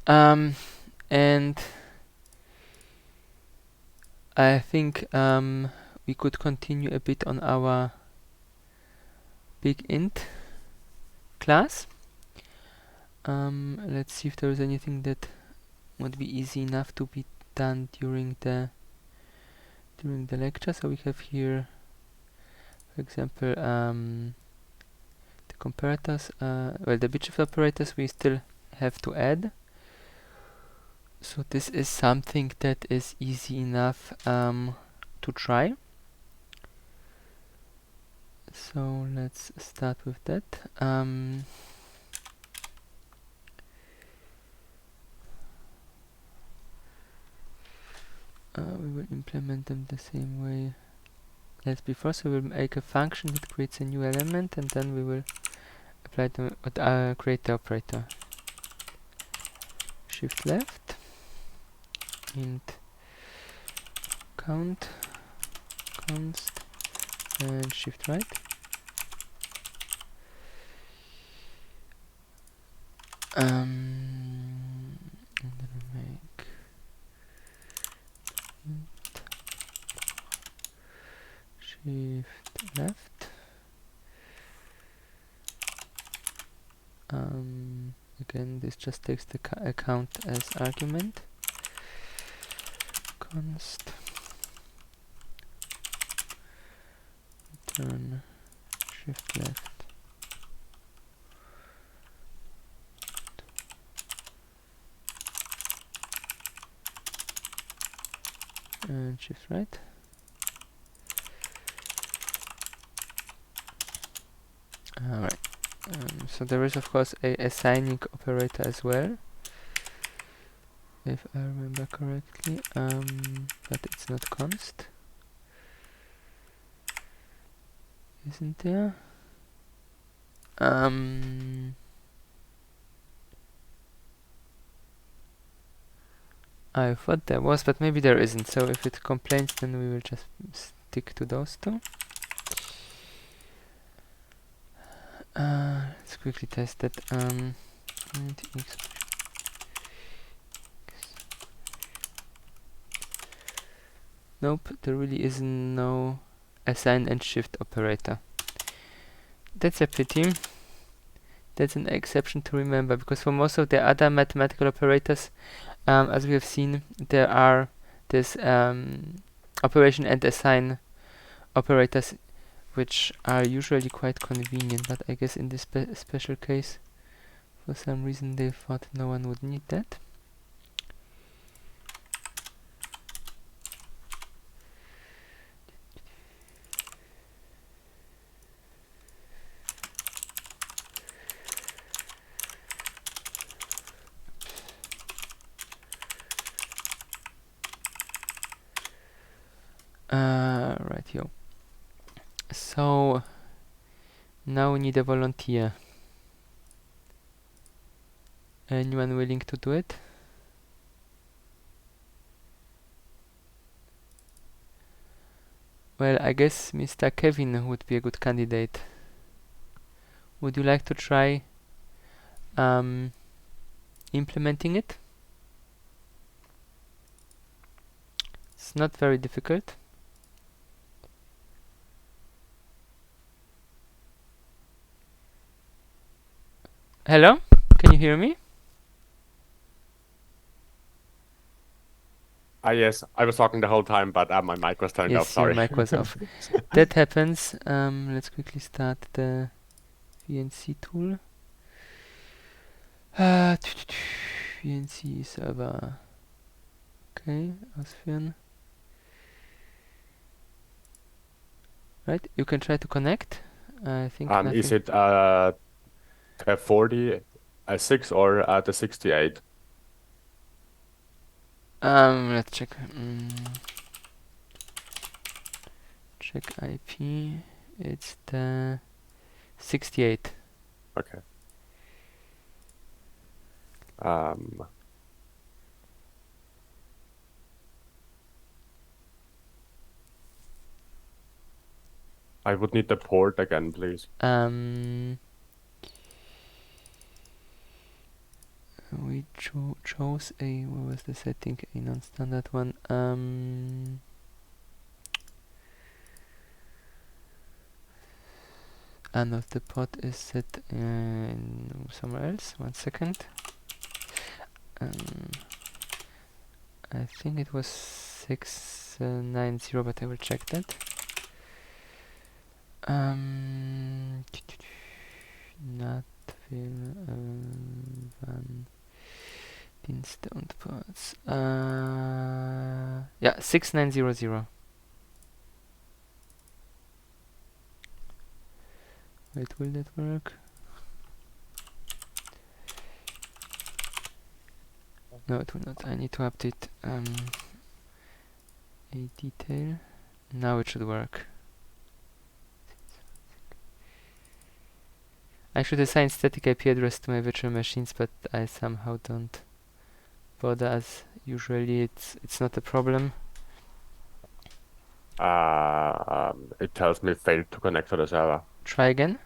And I think we could continue a bit on our big int class. Let's see if there is anything that would be easy enough to be done during the lecture. So we have here, for example, the comparators. Well, the bit shift operators we still have to add. So this is something that is easy enough to try. So let's start with that. We will implement them the same way as before. So we'll make a function that creates a new element, and then we will apply the create the operator. Shift left, int count, const, and shift right. And then we make int shift left. Again, this just takes the account as argument. Const return shift left and shift right. Alright. So there is of course a assigning operator as well, if I remember correctly, but it's not const, isn't there? I thought there was, but maybe there isn't. So if it complains, then we will just stick to those two. Let's quickly test that. Nope, there really is no assign and shift operator. That's a pity. That's an exception to remember, because for most of the other mathematical operators, as we have seen, there are this operation and assign operators, which are usually quite convenient, but I guess in this special case, for some reason they thought no one would need that. Right, yo. So now we need a volunteer. Anyone willing to do it? Well, I guess Mr. Kevin would be a good candidate. Would you like to try implementing it? It's not very difficult. Hello? Can you hear me? Yes, I was talking the whole time, but my mic was turned off. Yes, your Sorry. mic was off. That happens. Let's quickly start the VNC tool. VNC server. Okay, ausführen. Right, you can try to connect. I think Is it the 46 or the 68? Let's check. Check IP. It's the 68. Okay. I would need the port again, please. We we chose a, what was the setting? A non-standard one. No, the pod is set in somewhere else. 1 second. I think it was 690, but I will check that. Not van Dienste und Ports. Yeah, 6900. Wait, will that work? No, it will not. I need to update a detail. Now it should work. I should assign static IP address to my virtual machines, but I somehow don't bother, as usually it's not a problem. It tells me failed to connect to the server. Try again.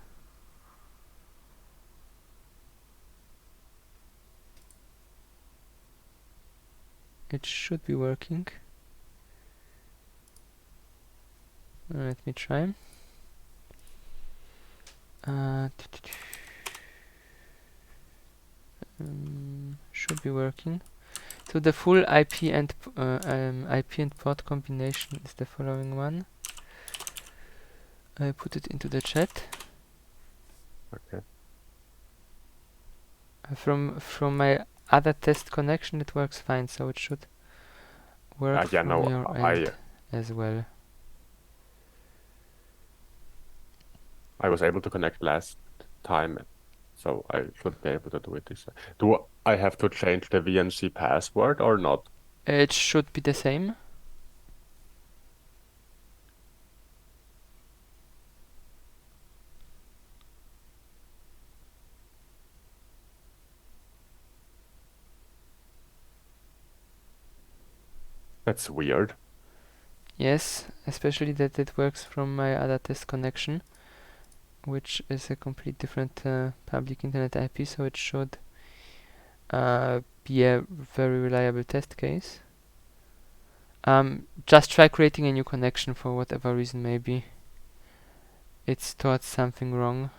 It should be working. Let me try. Should be working. So the full IP and port combination is the following one. I put it into the chat. Okay. From my other test connection, it works fine, so it should work Yeah, from no, your end as well. I was able to connect last time, so I should be able to do it this way. Do I have to change the VNC password or not? It should be the same. That's weird. Yes, especially that it works from my other test connection, which is a complete different public internet IP, so it should be a very reliable test case. Just try creating a new connection for whatever reason. Maybe it's thought something wrong.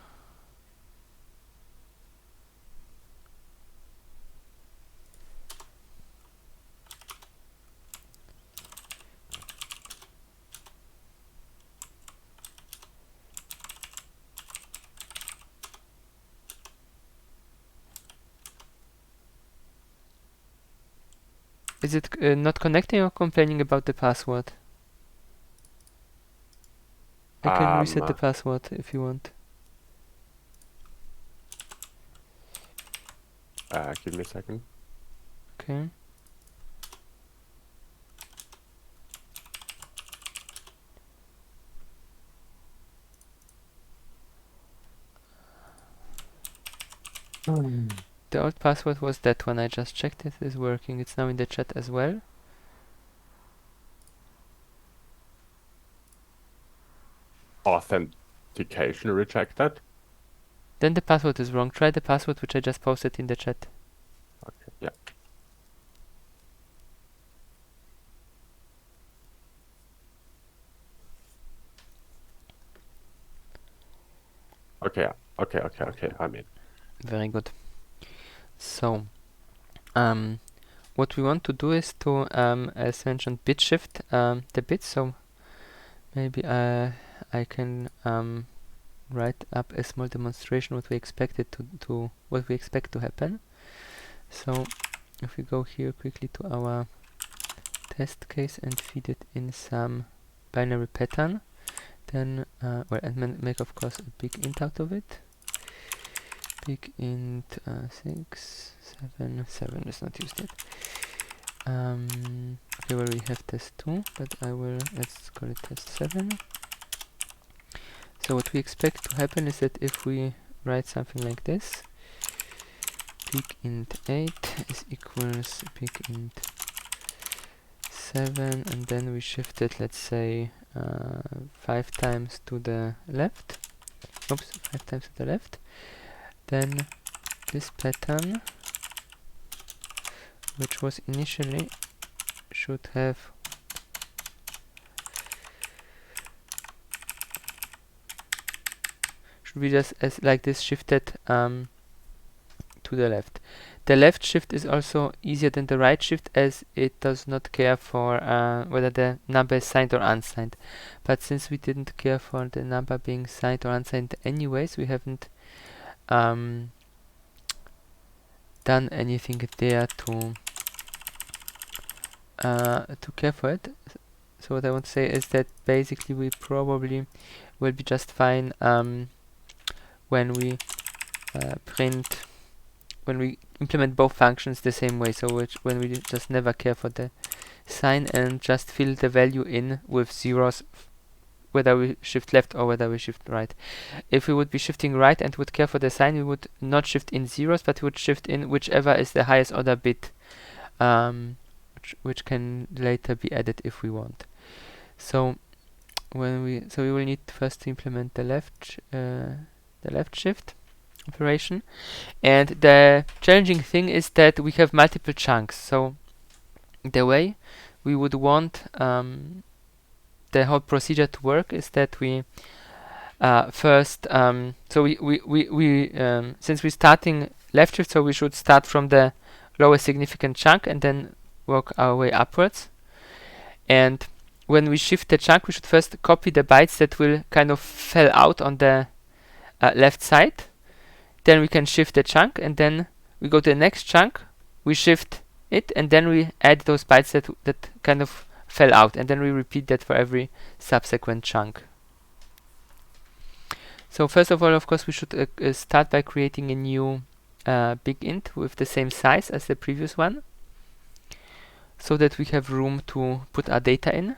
Is it not connecting or complaining about the password? I can reset the password if you want. Give me a second. Okay. The old password was that one. I just checked it. It's working. It's now in the chat as well. Authentication rejected. Then the password is wrong. Try the password which I just posted in the chat. Okay, yeah. Okay. I'm in. Very good. So, what we want to do is to, as mentioned, bit shift the bits. So maybe I can write up a small demonstration what we expect to happen. So if we go here quickly to our test case and feed it in some binary pattern, then and make of course a big int out of it. Big int 6 7 7 is not used yet. Okay, well, we have test 2, but let's call it test 7. So what we expect to happen is that if we write something like this, big int 8 is equals big int 7, and then we shift it, let's say 5 times to the left. Oops, 5 times to the left. Then this pattern which was initially should be just as like this shifted to the left. The left shift is also easier than the right shift, as it does not care for whether the number is signed or unsigned. But since we didn't care for the number being signed or unsigned anyways, we haven't done anything there to care for it. So what I want to say is that basically we probably will be just fine when we implement both functions the same way. So when we just never care for the sign and just fill the value in with zeros, whether we shift left or whether we shift right. If we would be shifting right and would care for the sign, we would not shift in zeros, but we would shift in whichever is the highest order bit, which can later be added if we want. So we will need first to implement the left shift operation, and the challenging thing is that we have multiple chunks. So the way we would want the whole procedure to work is that we first so we since we're starting left shift, so we should start from the lowest significant chunk and then work our way upwards. And when we shift the chunk, we should first copy the bytes that will kind of fell out on the left side. Then we can shift the chunk, and then we go to the next chunk, we shift it, and then we add those bytes that kind of fell out, and then we repeat that for every subsequent chunk. So first of all, of course, we should start by creating a new big int with the same size as the previous one, so that we have room to put our data in.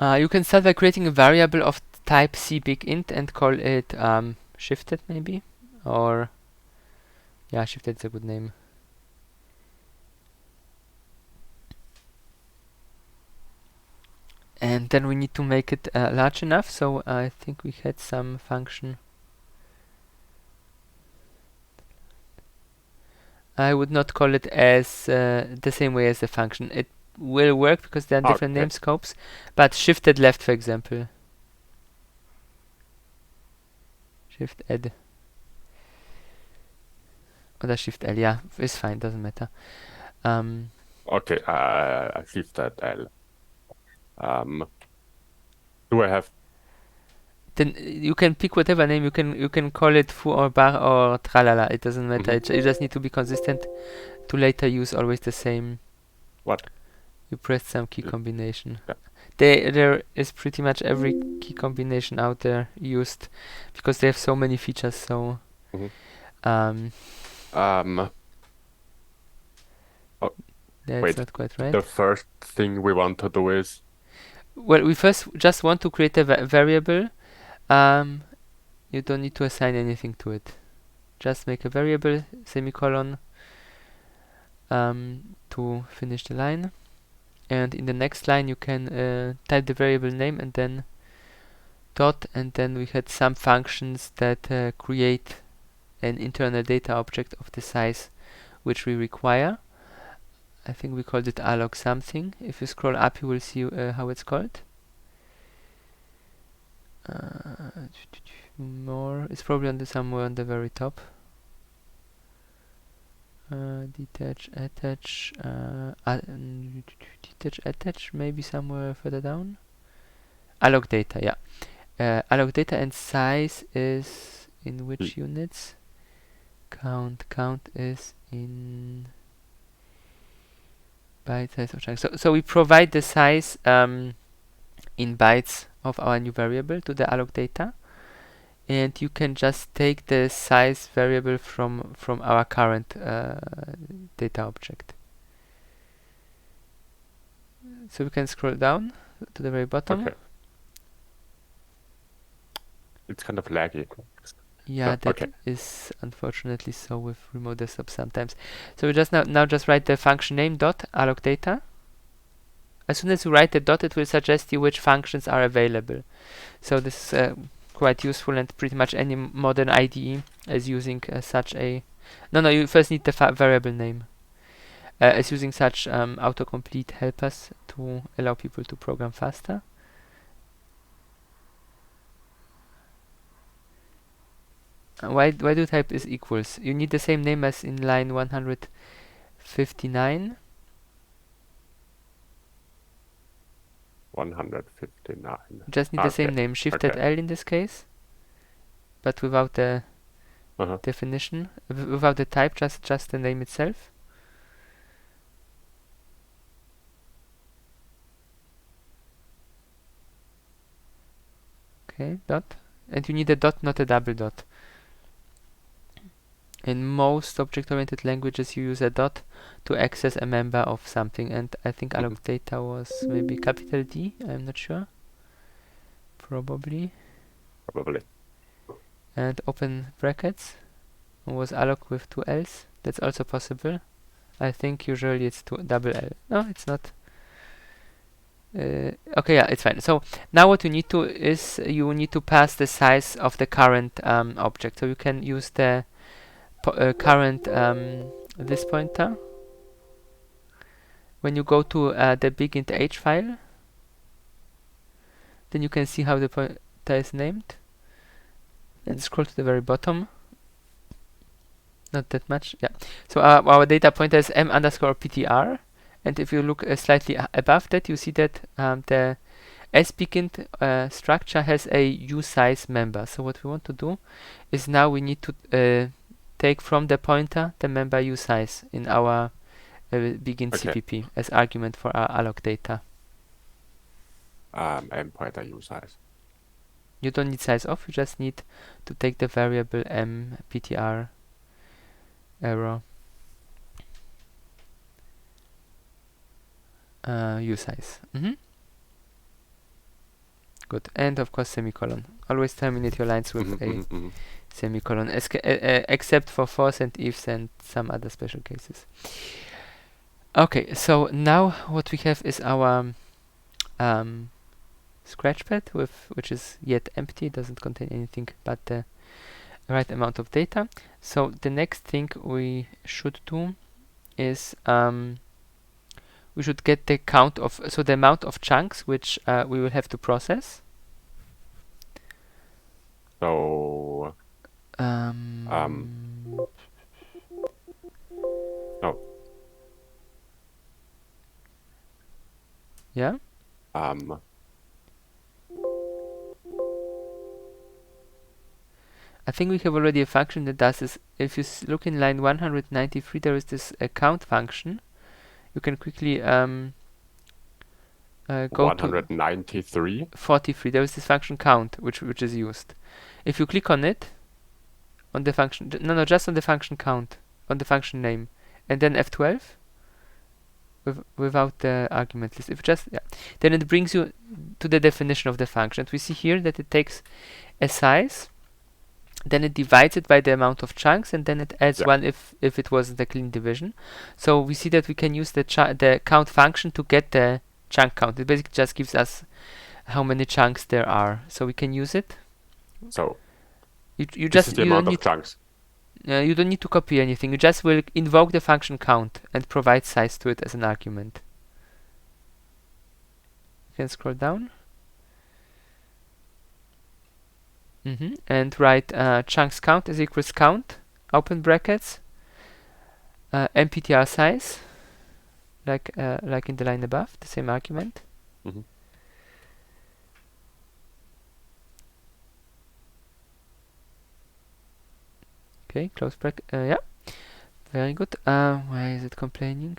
You can start by creating a variable of type cBigInt and call it shifted maybe, or yeah, shifted is a good name. And then we need to make it large enough, so I think we had some function. I would not call it as the same way as the function. It will work because there are different name scopes, but shifted left, for example. Shift add. Or shift L, yeah, it's fine, doesn't matter. Okay, I shifted L. Do I have? Then you can pick whatever name. You can call it foo or bar or tralala. It doesn't matter. You just need to be consistent to later use always the same. What? You pressed some key combination. Yeah. There is pretty much every key combination out there used because they have so many features. So. That's wait, not quite right. The first thing we want to do is. Well, we first just want to create a variable. You don't need to assign anything to it. Just make a variable, semicolon, to finish the line. And in the next line you can type the variable name and then dot, and then we had some functions that create an internal data object of the size which we require. I think we called it alloc something. If you scroll up, you will see how it's called. More, it's probably somewhere on the very top. Detach, attach, detach, attach, maybe somewhere further down. Alloc data, yeah. Alloc data, and size is in which units? Count is in byte size of chunk. So we provide the size in bytes of our new variable to the alloc data, and you can just take the size variable from our current data object. So we can scroll down to the very bottom. Okay. It's kind of laggy. Yeah, that is unfortunately so with remote desktop sometimes. So we just now just write the function name dot alloc data, as soon as you write the dot, it will suggest you which functions are available. So this is quite useful, and pretty much any modern IDE is using such a... No, you first need the variable name. Is using such autocomplete helpers to allow people to program faster. Why do type is equals? You need the same name as in line 159. 159. Just need the same name, Shift-L in this case, but without the definition, without the type, just the name itself. Okay, dot. And you need a dot, not a double dot. In most object-oriented languages, you use a dot to access a member of something, and I think alloc data was maybe capital D. I'm not sure. Probably. And open brackets was alloc with 2 L's. That's also possible. I think usually it's double L. No, it's not. Okay, yeah, it's fine. So now what you need to is you need to pass the size of the current object. So you can use the current this pointer. When you go to the big.int file, then you can see how the pointer is named. And scroll to the very bottom. Not that much, yeah. So our data pointer is m_ptr. And if you look slightly above that, you see that the sBegin structure has a usize member. So what we want to do is now we need to take from the pointer the member usize in our begin CPP as argument for our alloc data. M pointer usize. You don't need size of, you just need to take the variable m_ptr error usize. Good. And of course semicolon. Always terminate your lines with a semicolon, except for fors and ifs and some other special cases. Okay, so now what we have is our scratchpad, which is yet empty, doesn't contain anything but the right amount of data. So the next thing we should do is we should get the count of, so the amount of chunks which we will have to process. So yeah. I think we have already a function that does this. If you look in line 193, there is this count function. You can quickly go 193. to 43. There is this function count, which is used. If you click on it, on the function, just on the function count, on the function name, and then F12, without the argument list. If just then it brings you to the definition of the function. And we see here that it takes a size, then it divides it by the amount of chunks, and then it adds one if it wasn't a clean division. So we see that we can use the count function to get the chunk count. It basically just gives us how many chunks there are. So we can use it. So you just the amount of chunks. You don't need to copy anything. You just will invoke the function count and provide size to it as an argument. You can scroll down. And write chunks count is equals count, open brackets, mptr size, like in the line above, the same argument. Okay, close bracket. Yeah, very good. Why is it complaining?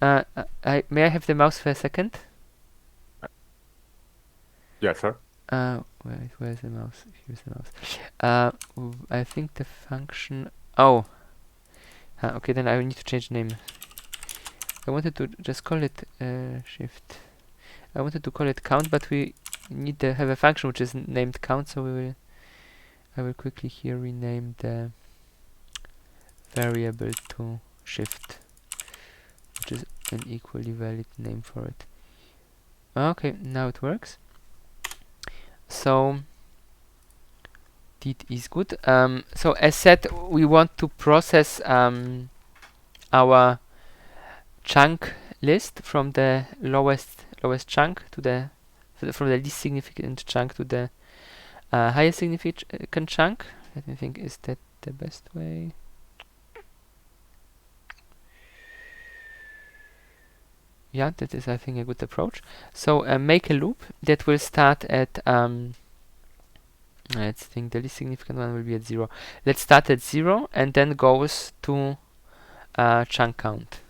May I have the mouse for a second? Yeah, sure. Where's the mouse? Here's the mouse. I think the function. Oh. Okay, then I need to change the name. I wanted to just call it shift. I wanted to call it count, but we need to have a function which is named count, so I will quickly here rename the variable to shift, which is an equally valid name for it. Okay, now it works. So that is good. So as said, we want to process our chunk list from the lowest chunk to the from the least significant chunk to the highest significant chunk. Let me think, is that the best way? Yeah, that is, I think, a good approach. So make a loop that will start at let's think the least significant one will be at 0. Let's start at 0 and then goes to chunk count.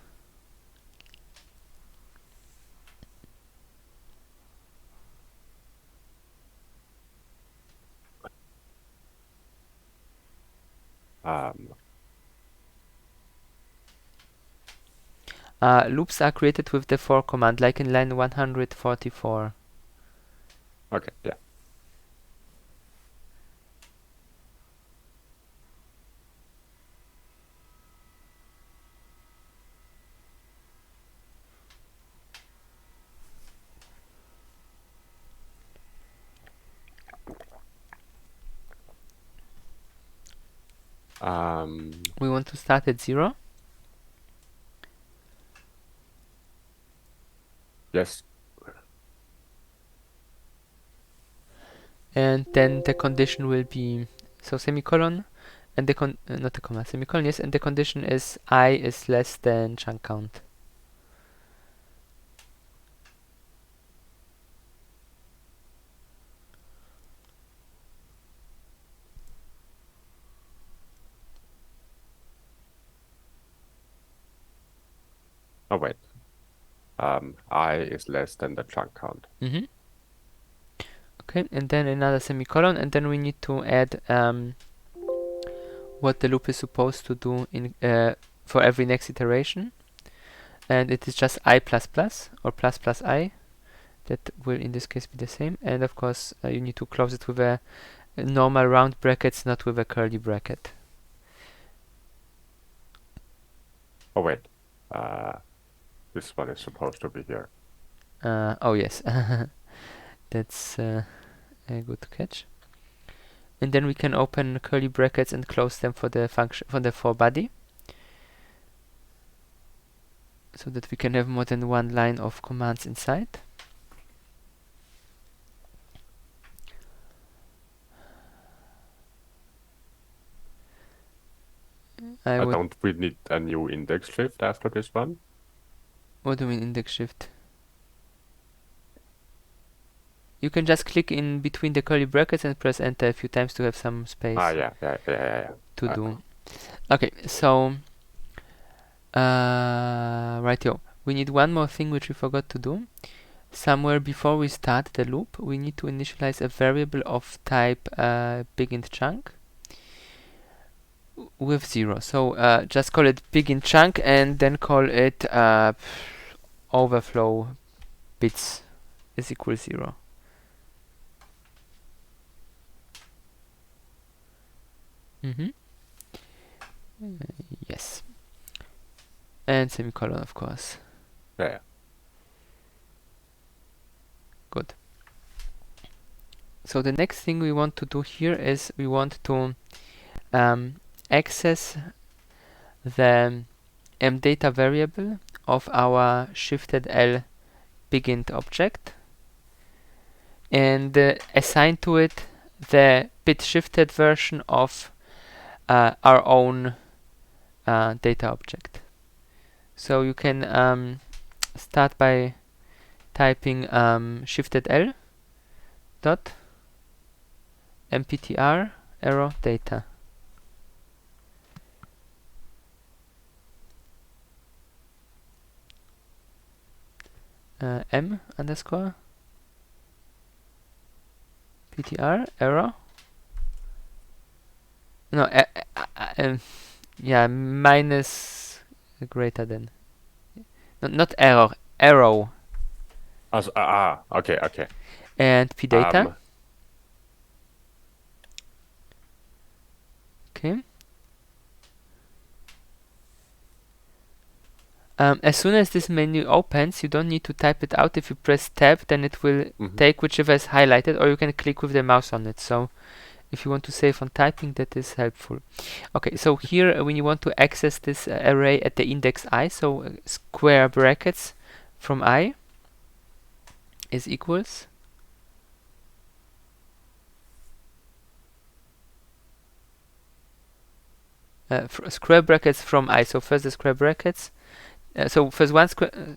Loops are created with the for command, like in line 144. Okay, yeah. We want to start at 0. Yes. And then the condition will be, so semicolon, and the not the comma, semicolon, yes, and the condition is I is less than chunk count. Oh, wait. I is less than the chunk count. Okay, and then another semicolon, and then we need to add what the loop is supposed to do in for every next iteration, and it is just I plus plus or plus plus I. That will in this case be the same, and of course you need to close it with a normal round brackets, not with a curly bracket. Oh, wait. This one is supposed to be here. Oh yes, that's a good catch. And then we can open curly brackets and close them for the function for the for body, so that we can have more than one line of commands inside. Don't we need a new index shift after this one? What do you mean index shift? You can just click in between the curly brackets and press enter a few times to have some space Yeah. to do. Okay, so right here, we need one more thing which we forgot to do. Somewhere before we start the loop, we need to initialize a variable of type begint chunk with 0. So just call it begin chunk and then call it overflow bits is equal 0. Yes. And semicolon, of course. Yeah. Good. So the next thing we want to do here is we want to access the mdata variable of our shifted L begint object and assign to it the bit shifted version of our own data object. So you can start by typing shifted L dot mptr arrow data. M underscore ptr arrow. No, yeah, minus greater than. No, not error, arrow. Okay. And pdata. Okay. As soon as this menu opens, you don't need to type it out. If you press tab, then it will take whichever is highlighted, or you can click with the mouse on it. So if you want to save on typing, that is helpful. Okay, so here when you want to access this array at the index I, so square brackets from I is equals square brackets from I. So first the square brackets. So first one square.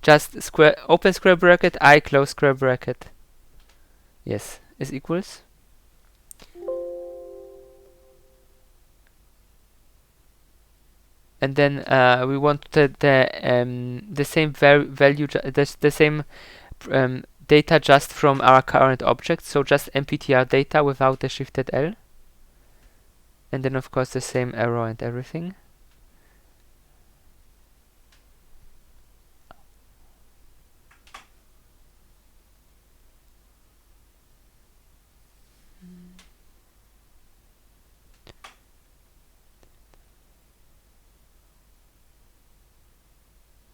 Just square open square bracket I close square bracket. Yes, is equals. And then we want the same value, the same data just from our current object. So just mptr data without the shifted L. And then of course the same arrow and everything.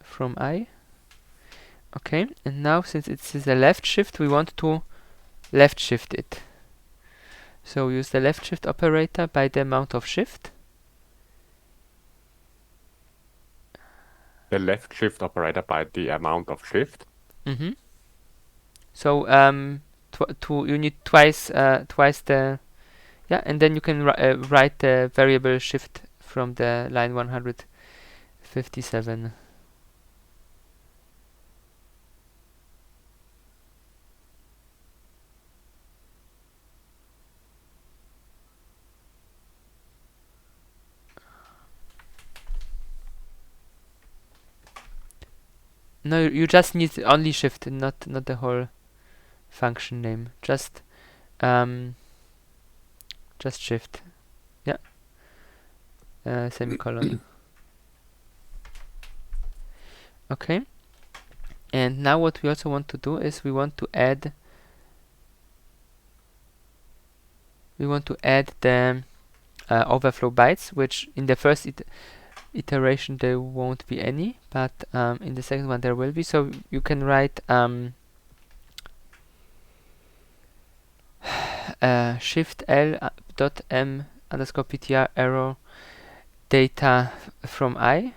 From I. Okay, and now since it's a left shift, we want to left shift it. So use the left shift operator by the amount of shift. The left shift operator by the amount of shift. So you need twice the and then you can write the variable shift from the line 157. No, you just need only shift, not the whole function name. Just shift. Yeah. Semicolon. Okay. And now what we also want to do is we want to add the overflow bytes, which in the first iteration there won't be any, but in the second one there will be. So you can write shift L dot m underscore ptr arrow data from I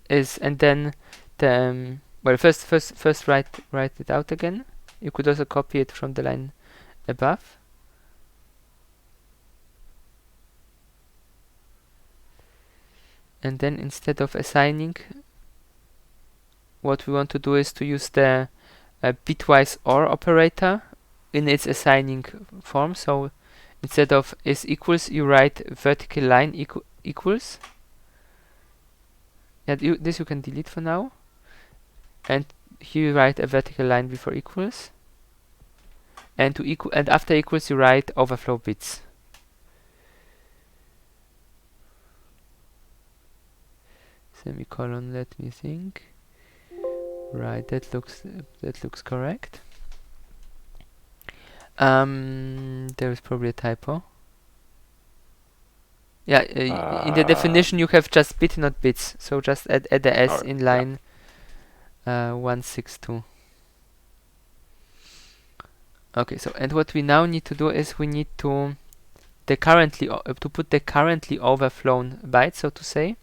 is and then the well first write it out again. You could also copy it from the line above. And then instead of assigning, what we want to do is to use the bitwise OR operator in its assigning form. So instead of is equals, you write vertical line equals. Yeah, this you can delete for now. And here you write a vertical line before equals. And and after equals you write overflow bits. Semicolon, let me think. Right, that looks correct. There is probably a typo. Yeah, in the definition you have just bit, not bits. So just add the S in line 162. Okay, so and what we now need to do is we need to put the currently overflown byte, so to say,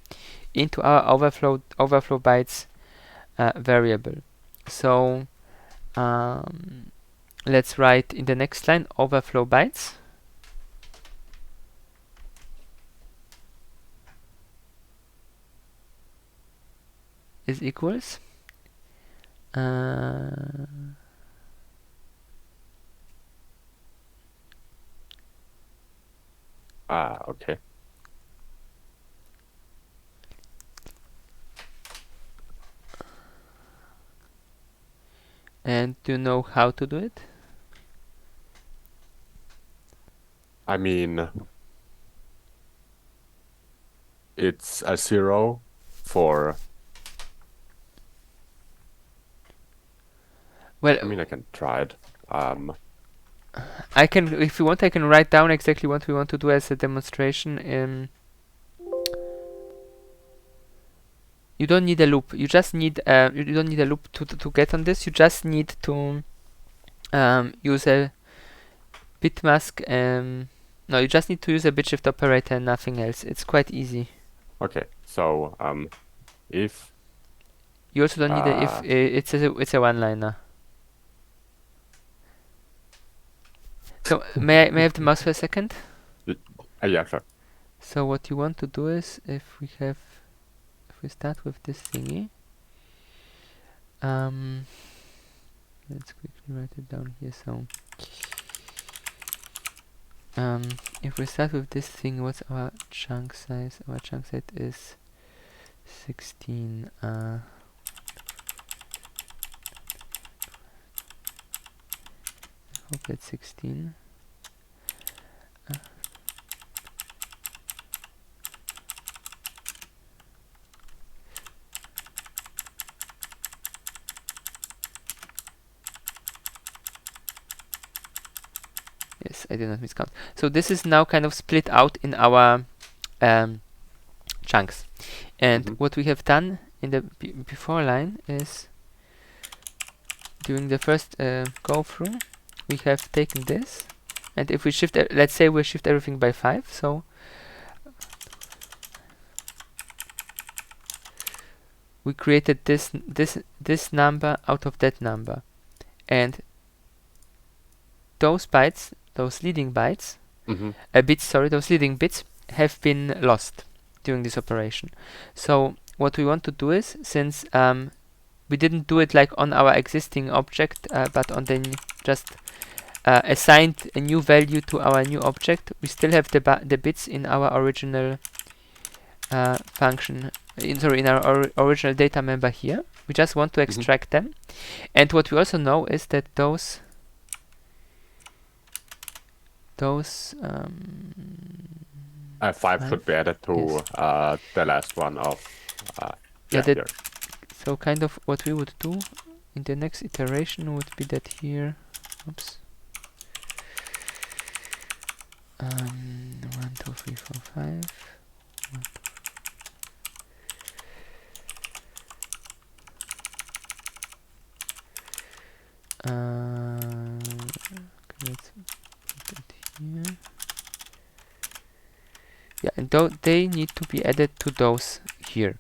into our overflow bytes variable. So let's write in the next line overflow bytes is equals okay. And do you know how to do it? I mean, it's a 0 for. Well, I mean, I can try it. I can, if you want, I can write down exactly what we want to do as a demonstration. you don't need a loop. You just need you don't need a loop to get on this. You just need to use a bit mask. No, you just need to use a bit shift operator and nothing else. It's quite easy. Okay, so if You also don't need a if. It's a one-liner. So may I have the mouse for a second? yeah, sure. So what you want to do is if we start with this thingy. Let's quickly write it down here. So if we start with this thing, what's our chunk size? Our chunk size is 16. I hope that's 16. Yes, I did not miscount. So this is now kind of split out in our chunks. And what we have done in the before line is during the first go through, we have taken this, and if we shift, let's say we shift everything by 5, so we created this number out of that number, and those bytes, those leading bytes, those leading bits have been lost during this operation. So what we want to do is, since we didn't do it like on our existing object, but on the just assigned a new value to our new object, we still have the bits in our original function, in our original data member here. We just want to extract them. And what we also know is that those 5 should be added to the last one of here. So kind of what we would do in the next iteration would be that here, oops, 1, 2, 3, 4, 5. 1, 2. Okay, let's put it here. Yeah, and they need to be added to those here.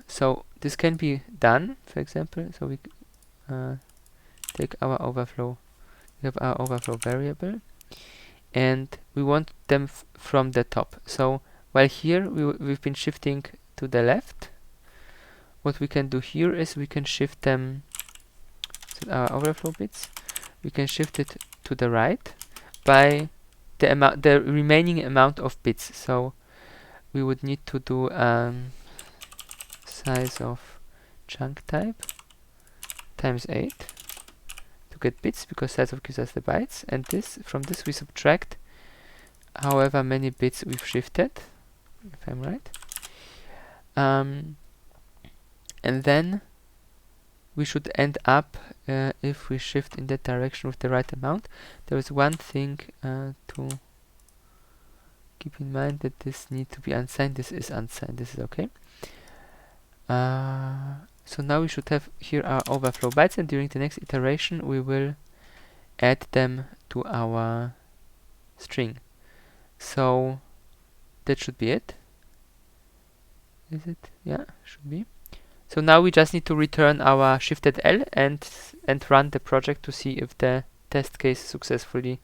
So this can be done, for example. So we take our overflow. We have our overflow variable, and we want them from the top. So while here we've been shifting to the left, what we can do here is we can shift them, so our overflow bits, we can shift it to the right by the remaining amount of bits. So we would need to do size of chunk type times 8 to get bits, because size of gives us the bytes, and from this we subtract however many bits we've shifted, if I'm right. And then we should end up, if we shift in that direction with the right amount. There is one thing to keep in mind, that this needs to be unsigned. This is unsigned. This is okay. So now we should have here our overflow bytes, and during the next iteration we will add them to our string. So that should be it. Is it? Yeah, should be. So now we just need to return our shifted L and run the project to see if the test case successfully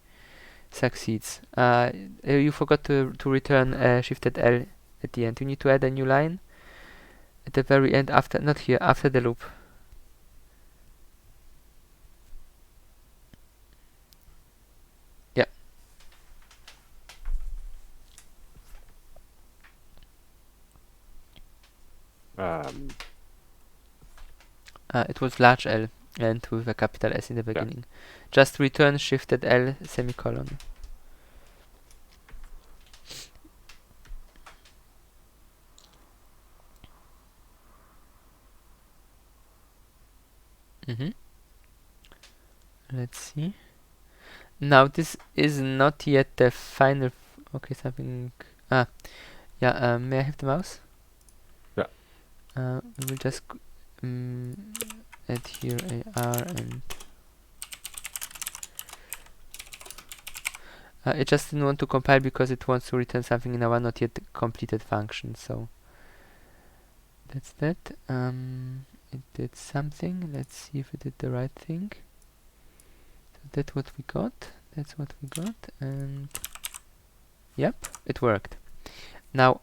succeeds. You forgot to return shifted L at the end. You need to add a new line at the very end, after, not here, after the loop. Yeah. It was large L and with a capital S in the beginning. Just return shifted L semicolon. Let's see. Now this is not yet the final. Okay, something. Yeah. May I have the mouse? we will just add here a r, and it just didn't want to compile because it wants to return something in a not yet completed function. So that's that. It did something. Let's see if it did the right thing. So that's what we got. That's what we got, and yep, it worked. Now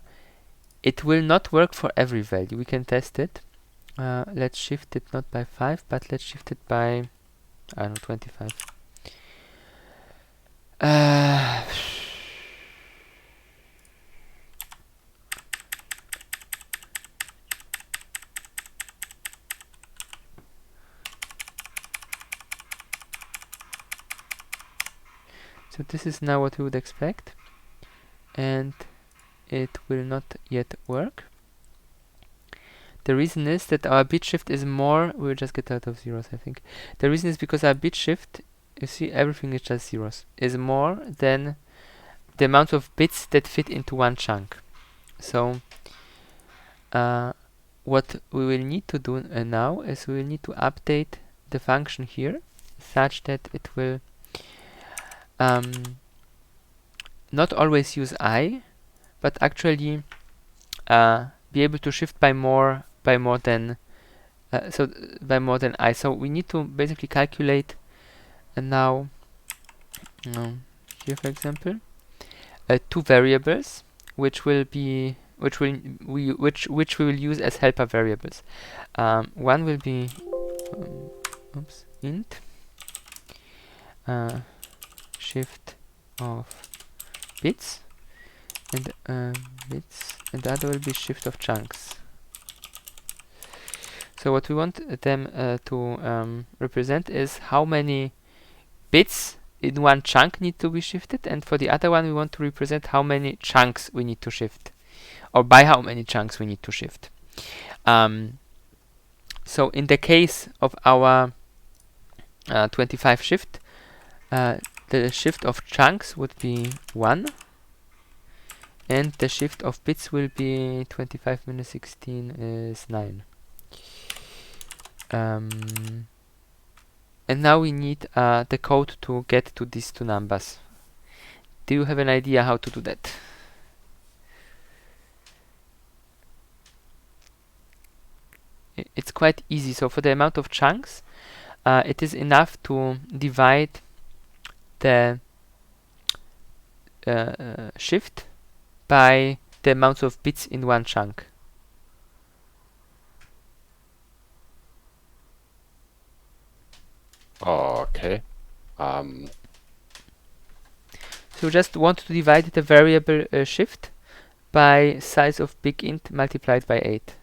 it will not work for every value. We can test it. Let's shift it not by 5, but let's shift it by, I don't know, 25. So this is now what we would expect, and it will not yet work. The reason is that our bit shift is more, we'll just get out of zeros, I think. The reason is because our bit shift, you see, everything is just zeros, is more than the amount of bits that fit into one chunk. So what we will need to do now is we will need to update the function here such that it will not always use I, but actually be able to shift by more than I. So we need to basically calculate now here, for example, two variables which will be which we will use as helper variables. One will be int shift of bits, and the other will be shift of chunks. So what we want them to represent is how many bits in one chunk need to be shifted, and for the other one we want to represent how many chunks we need to shift, or by how many chunks we need to shift. So in the case of our 25 shift, the shift of chunks would be 1, and the shift of bits will be 25 minus 16 is 9. And now we need the code to get to these two numbers. Do you have an idea how to do that? It's quite easy. So for the amount of chunks, it is enough to divide the shift by the amount of bits in one chunk. Okay. So you just want to divide the variable shift by size of big int multiplied by 8.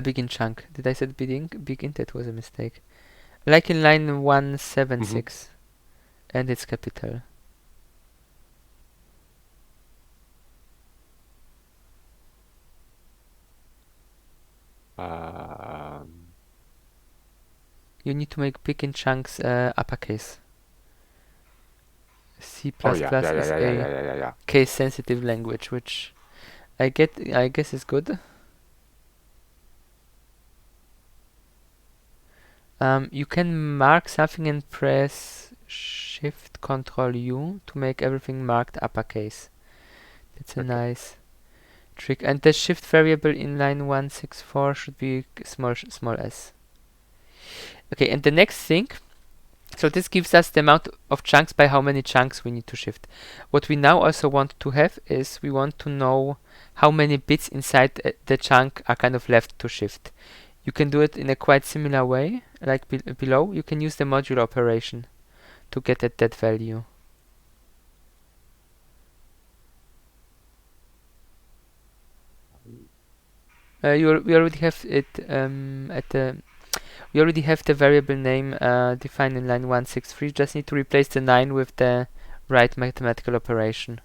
Big int chunk. Did I say big int? That was a mistake. Like in line 176, and it's capital. You need to make big int chunks uppercase. C++ is a case-sensitive language, which I guess is good. You can mark something and press Shift Ctrl U to make everything marked uppercase. That's a nice trick. And the shift variable in line 164 should be small s. Okay, and the next thing, so this gives us the amount of chunks by how many chunks we need to shift. What we now also want to have is we want to know how many bits inside the chunk are kind of left to shift. You can do it in a quite similar way, like below. You can use the modulo operation to get at that value. We already have it we already have the variable name defined in line 163. Just need to replace the 9 with the right mathematical operation.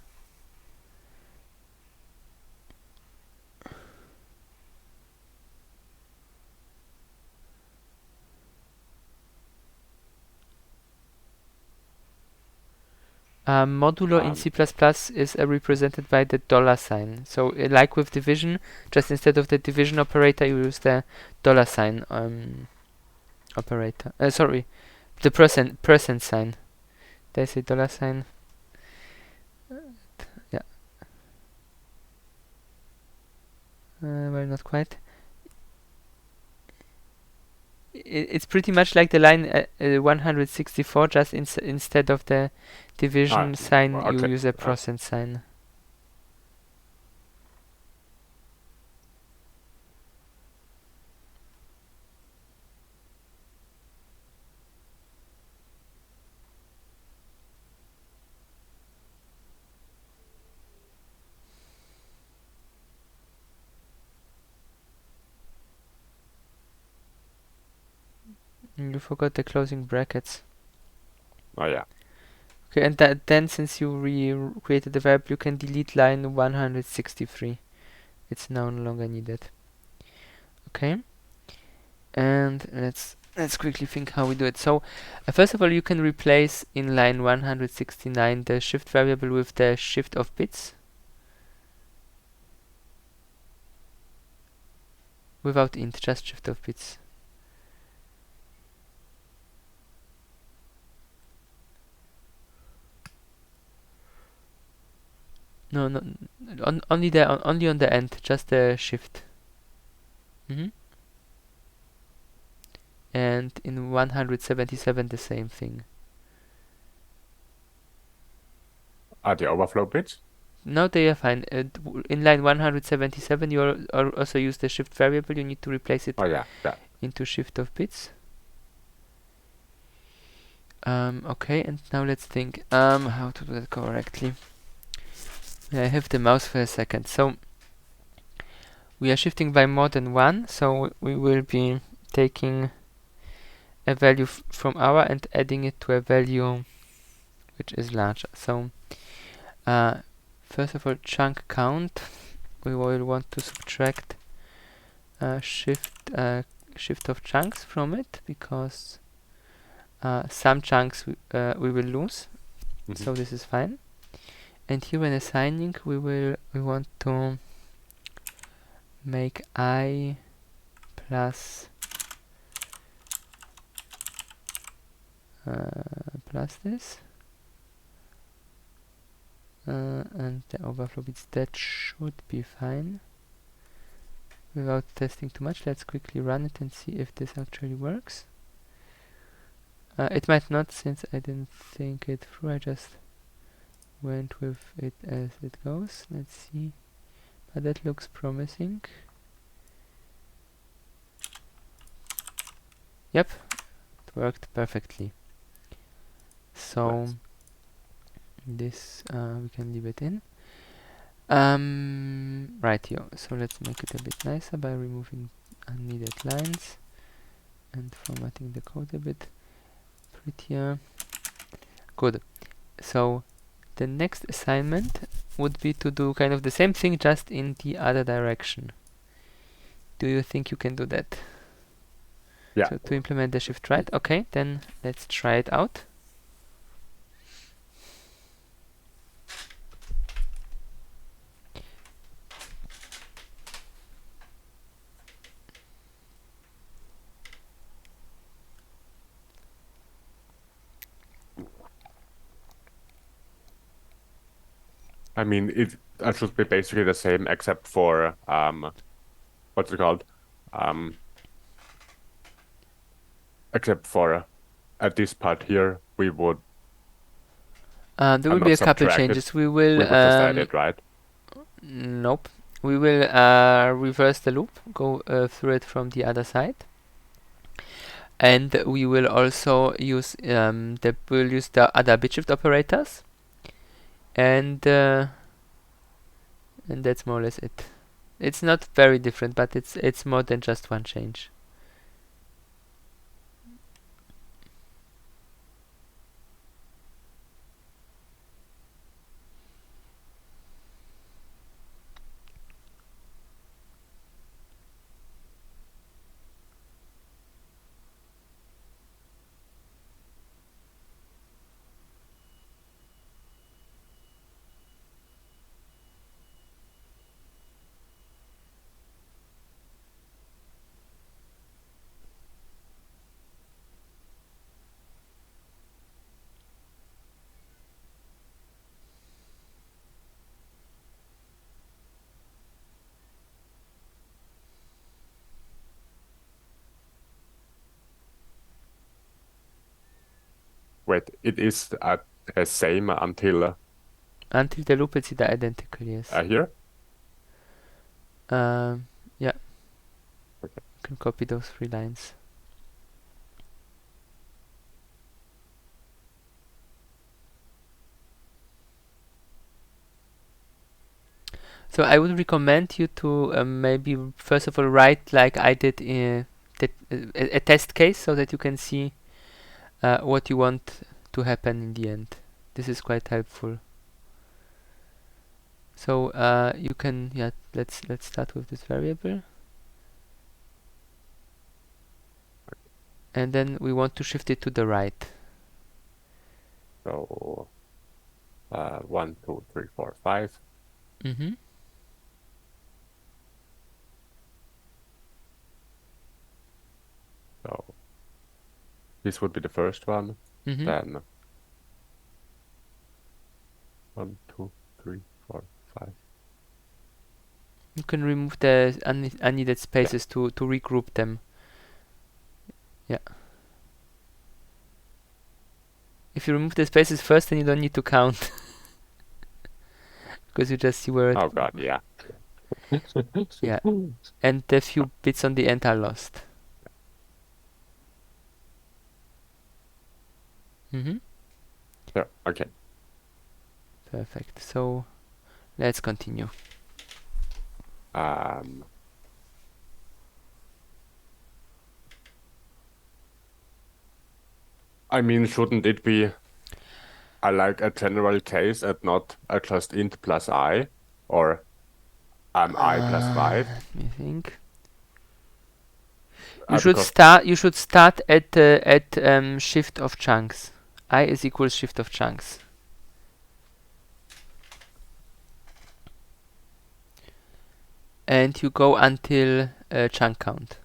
Modulo in C++ is represented by the $sign. So like with division, just instead of the division operator, you use the $sign operator. Sorry, the percent sign. Did I say $sign? Yeah. Well, not quite. It's pretty much like the line 164, just instead of the division sign, you use a percent sign. You forgot the closing brackets. Oh yeah. Okay, and then since you created the variable, you can delete line 163. It's now no longer needed. Okay, and let's quickly think how we do it. So first of all, you can replace in line 169 the shift variable with the shift of bits without int, just shift of bits. No, only on the end, just the shift. And in 177 the same thing. Are the overflow bits? No, they are fine. In line 177, you also use the shift variable. You need to replace it into shift of bits. Okay, and now let's think how to do that correctly. I have the mouse for a second. So we are shifting by more than one, so we will be taking a value from our and adding it to a value which is larger. So first of all, chunk count. We will want to subtract shift of chunks from it, because some chunks we will lose. So this is fine. And here when assigning, we want to make I plus this, and the overflow bits, that should be fine. Without testing too much, let's quickly run it and see if this actually works. It might not, since I didn't think it through. I just went with it as it goes. Let's see. But that looks promising. Yep, it worked perfectly. So this we can leave it in. Right here. So let's make it a bit nicer by removing unneeded lines and formatting the code a bit prettier. Good. So the next assignment would be to do kind of the same thing, just in the other direction. Do you think you can do that? Yeah. So to implement the shift right. Okay, then let's try it out. I mean, it should be basically the same, except for what's it called? Except for at this part here, we would. There will be a couple changes. We will just add it, right? Nope. We will reverse the loop, go through it from the other side, and we will also use the other bit shift operators, and that's more or less it. It's not very different, but it's more than just one change. Wait, it is a same until Until the loop is either identical, yes. here? Yeah. Okay. You can copy those 3 lines. So I would recommend you to maybe first of all write like I did a test case so that you can see what you want to happen in the end. This is quite helpful. So you can, yeah, let's start with this variable. And then we want to shift it to the right. So 1, 2, 3, 4, 5. Mm-hmm. So this would be the first one. Mm-hmm. Then 1, 2, 3, 4, 5. You can remove the unneeded spaces to regroup them. Yeah. If you remove the spaces first, then you don't need to count. Because you just see where it... Oh god, yeah. Yeah. And the few bits on the end are lost. Mm-hmm. Yeah, okay. Perfect. So let's continue. I mean, shouldn't it be like a general case and not just int plus I or I plus 5? Let me think. Because You should start at shift of chunks. I is equals shift of chunks. And you go until chunk count.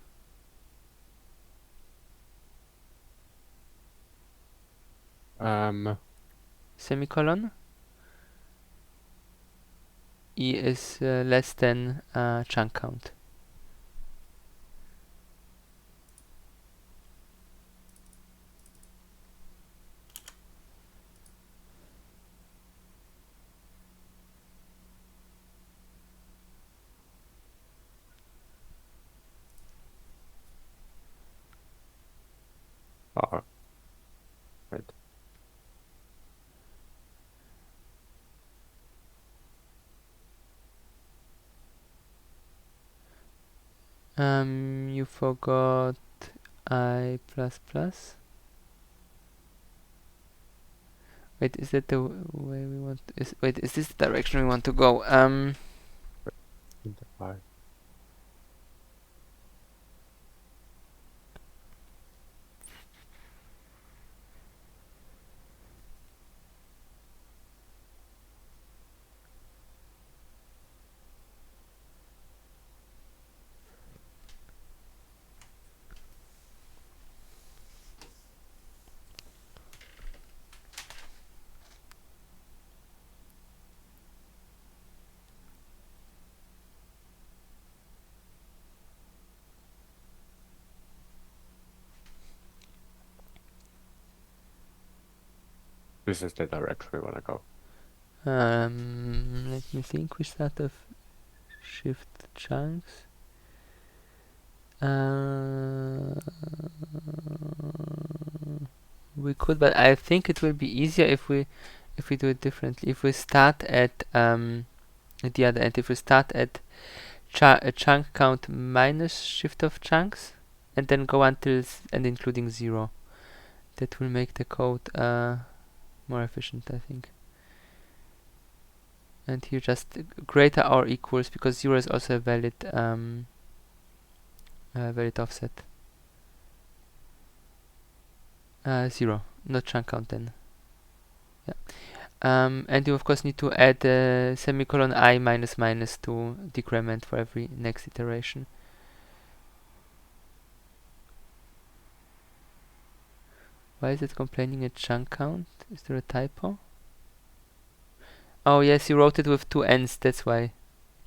Semicolon. E is less than chunk count. wait. You forgot I plus plus. Wait, is that the way we want? Wait, is this the direction we want to go? Int 5. This is the direction we want to go. Let me think. We start of shift chunks. We could, but I think it will be easier if we do it differently. If we start at the other end, if we start at chunk count minus shift of chunks, and then go until and including 0. That will make the code more efficient, I think. And here just greater or equals, because 0 is also a valid valid offset. 0, not chunk count then. Yeah. And you of course need to add semicolon I minus minus to decrement for every next iteration. Why is it complaining at chunk count? Is there a typo? Oh yes, you wrote it with 2 n's, that's why.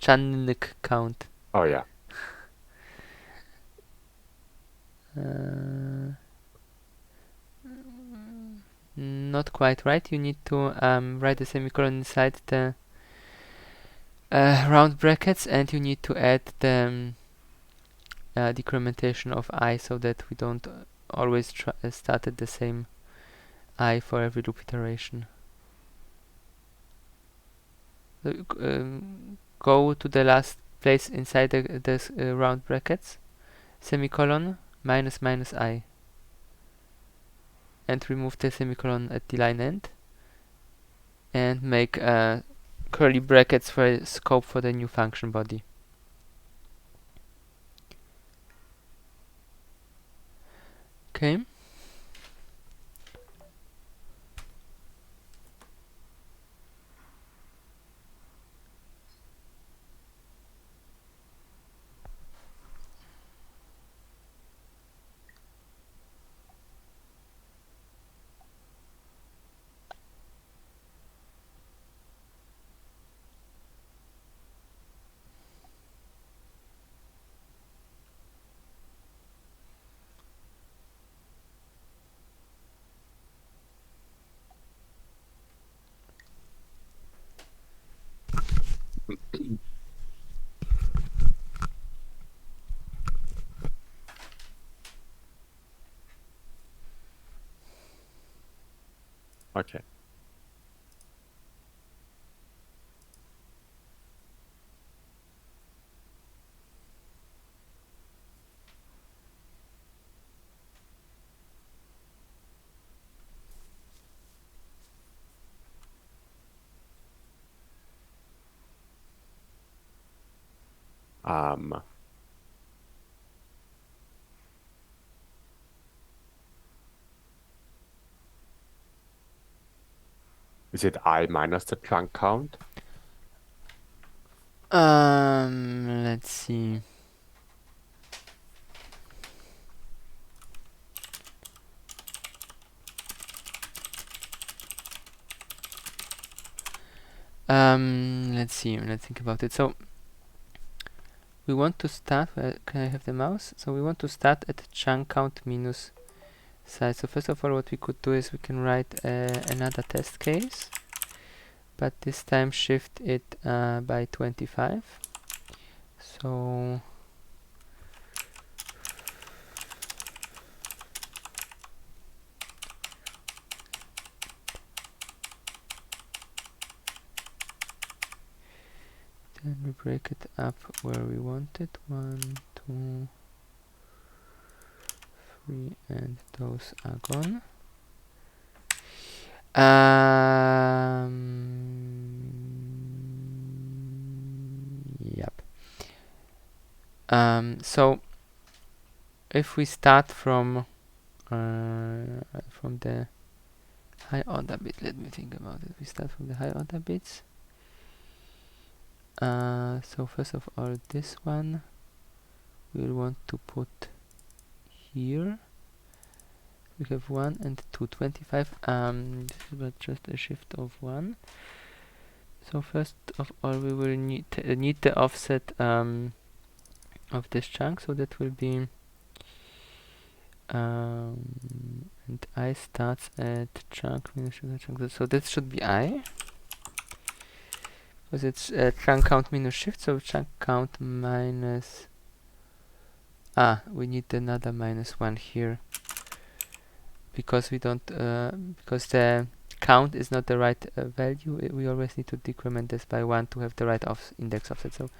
Chunk count. Oh yeah. not quite right. You need to write a semicolon inside the round brackets, and you need to add the decrementation of I, so that we don't always start at the same I for every loop iteration. So, go to the last place inside the round brackets, semicolon, minus minus I, and remove the semicolon at the line end, and make curly brackets for scope for the new function body. Okay. Okay. Is it I minus the chunk count? Let's see. Let's see. Let's think about it. So we want to start. Can I have the mouse? So we want to start at chunk count minus size. So first of all, what we could do is we can write another test case, but this time shift it by 25. So then we break it up where we want it. 1, 2, 3, and those are gone. Yep. So if we start from the high order bit, let me think about it. We start from the high order bits. So first of all, this one we'll want to put here. We have 1 and 2, 25. But just a shift of 1. So first of all, we will need the offset of this chunk. So that will be and I starts at chunk minus chunk. So that should be I, because it's chunk count minus shift. So chunk count minus. We need another -1 here, because we don't because the count is not the right value. We always need to decrement this by 1 to have the right index offset. So we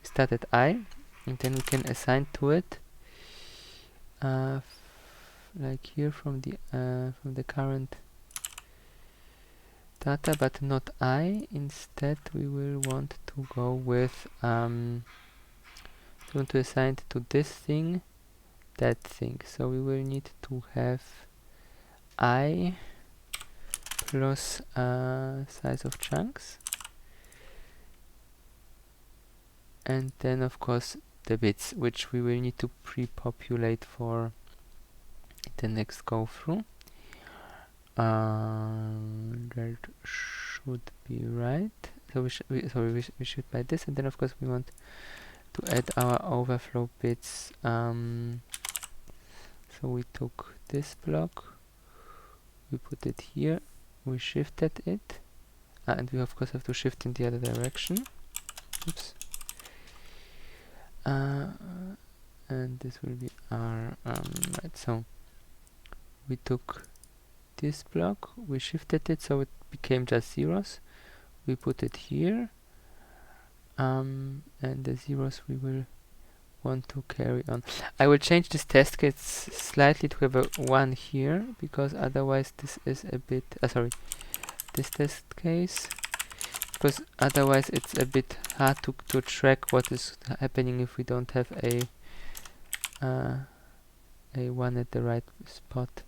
start at I, and then we can assign to it like here from the current data, but not I. Instead, we will want to go with want to assign to this thing that thing. So we will need to have I plus size of chunks, and then of course the bits, which we will need to pre-populate for the next go through. That should be right. So we should buy this, and then of course we want to add our overflow bits. So we took this block, we put it here, we shifted it, and we of course have to shift in the other direction. Oops. And this will be our right. So we took this block, we shifted it so it became just zeros. We put it here, and the zeros we will want to carry on. I will change this test case slightly to have a 1 here, because otherwise this is a bit sorry, this test case, because otherwise it's a bit hard to track what is happening if we don't have a 1 at the right spot.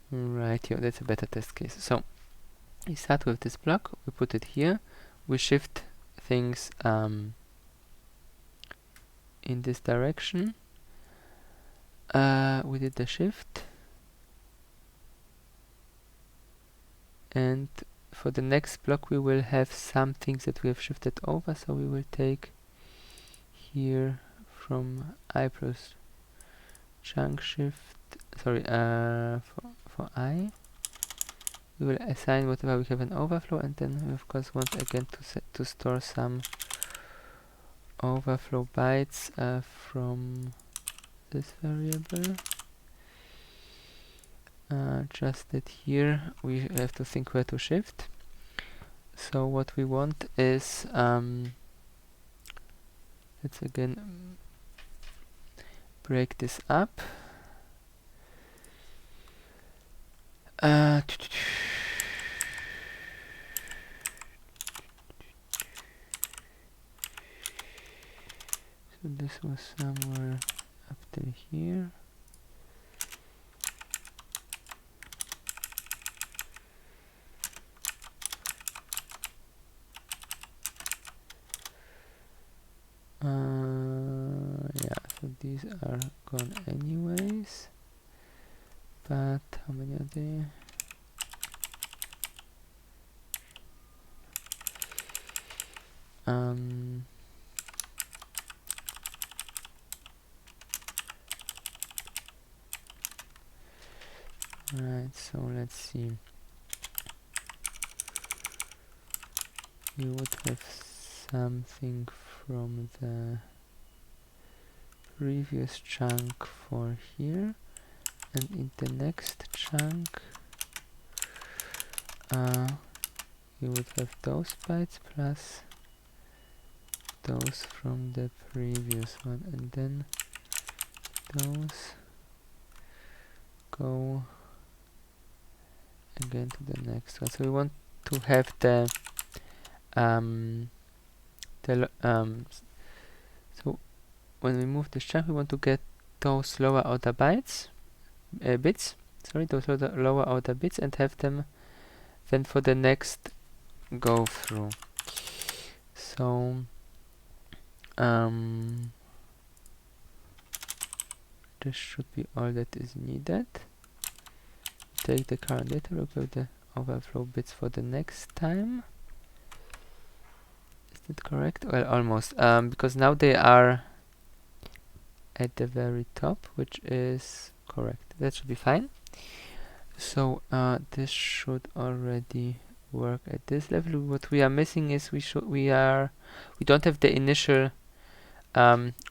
Right here, that's a better test case. So we start with this block, we put it here, we shift things in this direction. We did the shift, and for the next block we will have some things that we have shifted over, so we will take here from I plus chunk shift, sorry, for I, we will assign whatever we have an overflow, and then we of course want again to store some overflow bytes from this variable. Just that here we have to think where to shift. So what we want is let's again break this up. So this was somewhere up to here. Yeah, so these are gone anyways. But how many are there? Right, so let's see. We would have something from the previous chunk for here, and in the next chunk you would have those bytes plus those from the previous one, and then those go again to the next one. So we want to have the so when we move this chunk, we want to get those lower order bits, those lower order bits, and have them then for the next go through. So this should be all that is needed. Take the current data, look at the overflow bits for the next time. Is that correct? Well, almost, because now they are at the very top, which is correct. That should be fine. So this should already work at this level. What we are missing is we don't have the initial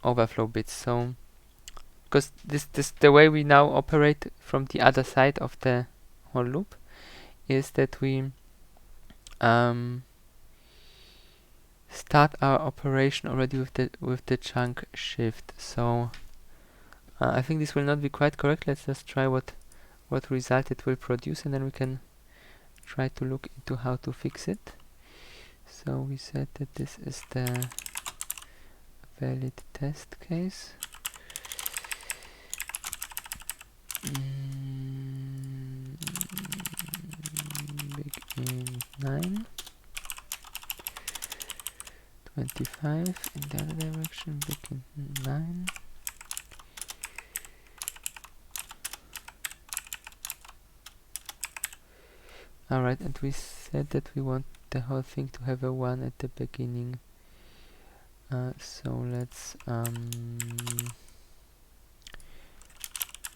overflow bits. So because this the way we now operate from the other side of the whole loop is that we start our operation already with the chunk shift. So I think this will not be quite correct. Let's just try what result it will produce, and then we can try to look into how to fix it. So we said that this is the valid test case. Big int 9 25 in the other direction, begin 9. Alright, and we said that we want the whole thing to have a 1 at the beginning. So let's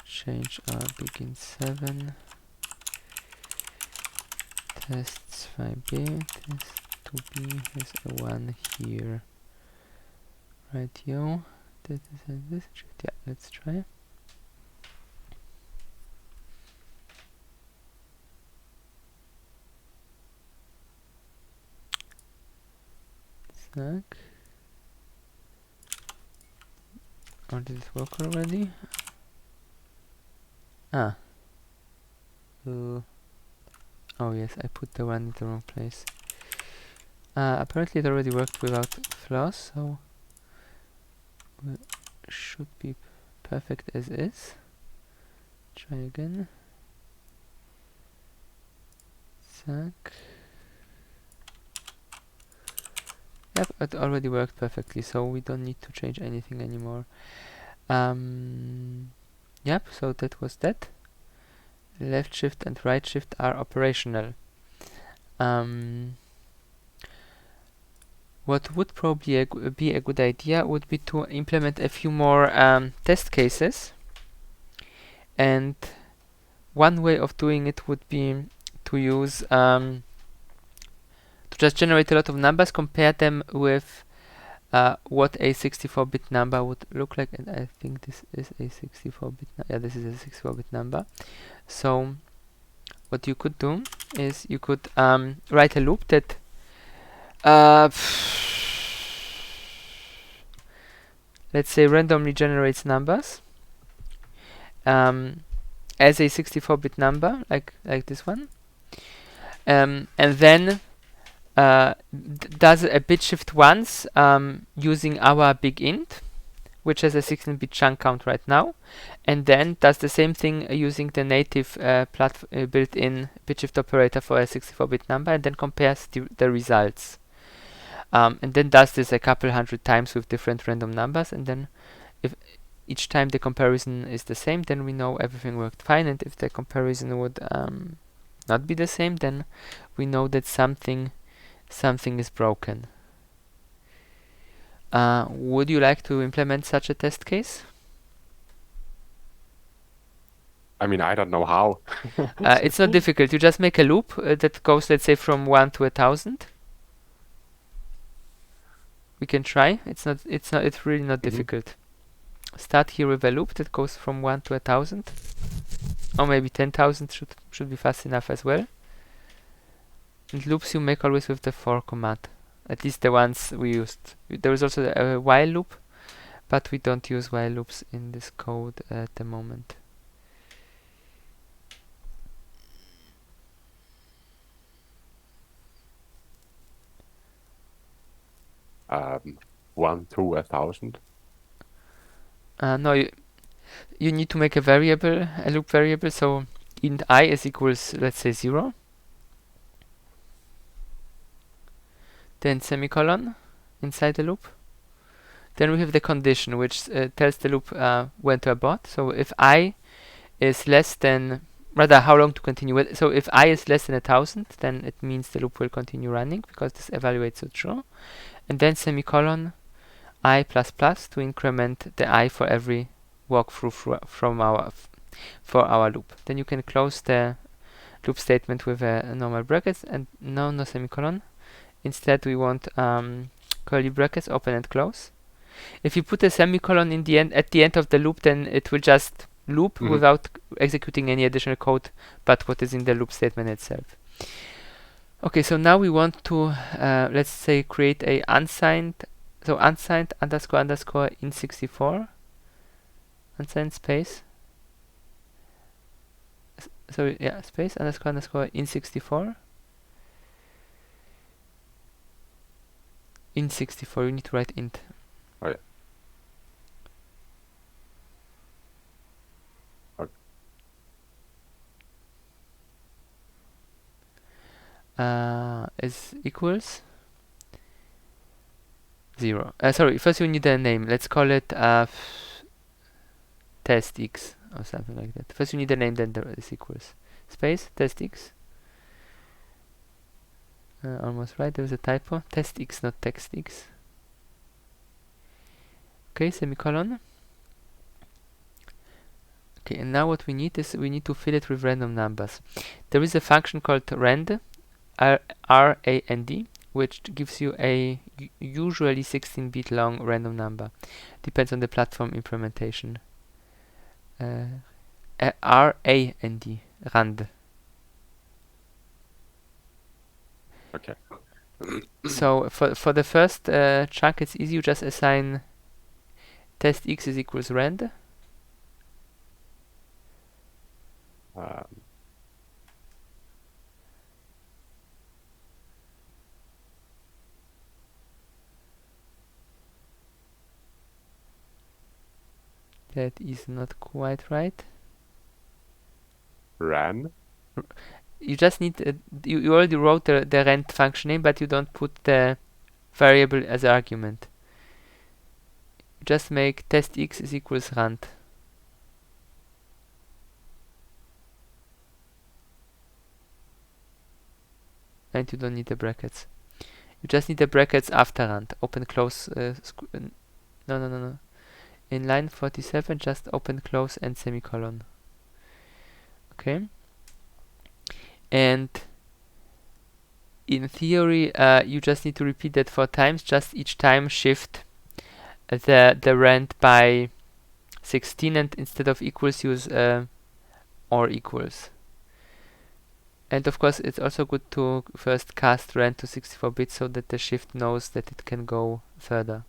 change our begin 7, tests 5b, test 2b has a 1 here. Right, yo, that is this. Yeah, let's try. Snack. Or did it work already? Ah. Oh yes, I put the 1 in the wrong place. Apparently it already worked without flaws, so it should be perfect as is. Try again. Zack. Yep, it already worked perfectly, so we don't need to change anything anymore. Yep, so that was that. Left shift and right shift are operational. What would probably be a good idea would be to implement a few more test cases. And one way of doing it would be to use to just generate a lot of numbers, compare them with what a 64-bit number would look like. And I think this is a 64-bit. Yeah, this is a 64-bit number. So what you could do is you could write a loop that let's say randomly generates numbers as a 64-bit number, like this one, and then does a bit shift once using our big int, which has a 16-bit chunk count right now, and then does the same thing using the native built-in bit shift operator for a 64-bit number, and then compares the results. And then does this a couple hundred times with different random numbers, and then if each time the comparison is the same, then we know everything worked fine, and if the comparison would not be the same, then we know that something is broken. Would you like to implement such a test case? I mean, I don't know how. It's not difficult. You just make a loop that goes, let's say, from 1 to 1,000. We can try. It's really not difficult. Start here with a loop that goes from 1 to 1,000, or maybe 10,000 should be fast enough as well. And loops you make always with the for command, at least the ones we used. There is also a while loop, but we don't use while loops in this code at the moment. Um, 1 to 1,000. No, you need to make a variable, a loop variable. So int I is equals, let's say, 0. Then semicolon inside the loop. Then we have the condition, which tells the loop when to abort. So if I is less than, rather how long to continue with. So if I is less than 1,000, then it means the loop will continue running because this evaluates to true. And then semicolon I++ to increment the I for every walkthrough for our loop. Then you can close the loop statement with a normal brackets, and no semicolon. Instead we want curly brackets, open and close. If you put a semicolon in the end at the end of the loop, then it will just loop without executing any additional code but what is in the loop statement itself. Okay, so now we want to let's say create a unsigned, so unsigned underscore int64, unsigned space, sorry, yeah, space underscore int64. int64, you need to write int. Oh, yeah. Is equals 0. Sorry, first you need a name. Let's call it test x or something like that. First you need a name, then this equals space test x. Almost right, there was a typo. Test x, not text x. Okay, semicolon. Okay, and now what we need is we need to fill it with random numbers. There is a function called rand, R-A-N-D, which gives you a usually 16-bit long random number. Depends on the platform implementation. R-A-N-D, rand. Okay. So for the first chunk, it's easy. You just assign test x is equals rand. That is not quite right. Ran. You just need you already wrote the rand function name, but you don't put the variable as argument. You just make test x is equals rand. And you don't need the brackets. You just need the brackets after rand. Open, close. No. In line 47, just open, close, and semicolon. Okay. And in theory, you just need to repeat that 4 times. Just each time shift the rand by 16, and instead of equals use or equals. And of course, it's also good to first cast rand to 64 bits so that the shift knows that it can go further.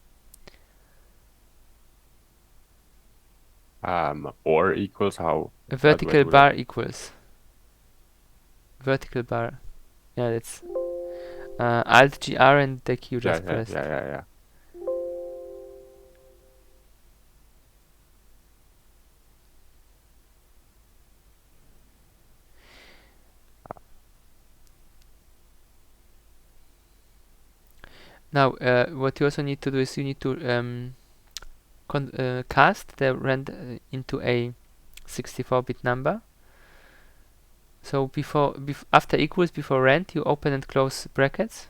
Or equals how? A vertical bar equals. Vertical bar. Yeah, that's Alt GR and the key you just pressed. Yeah. Now, what you also need to do is you need to cast the rand into a 64-bit number. So after equals, before rand, you open and close brackets.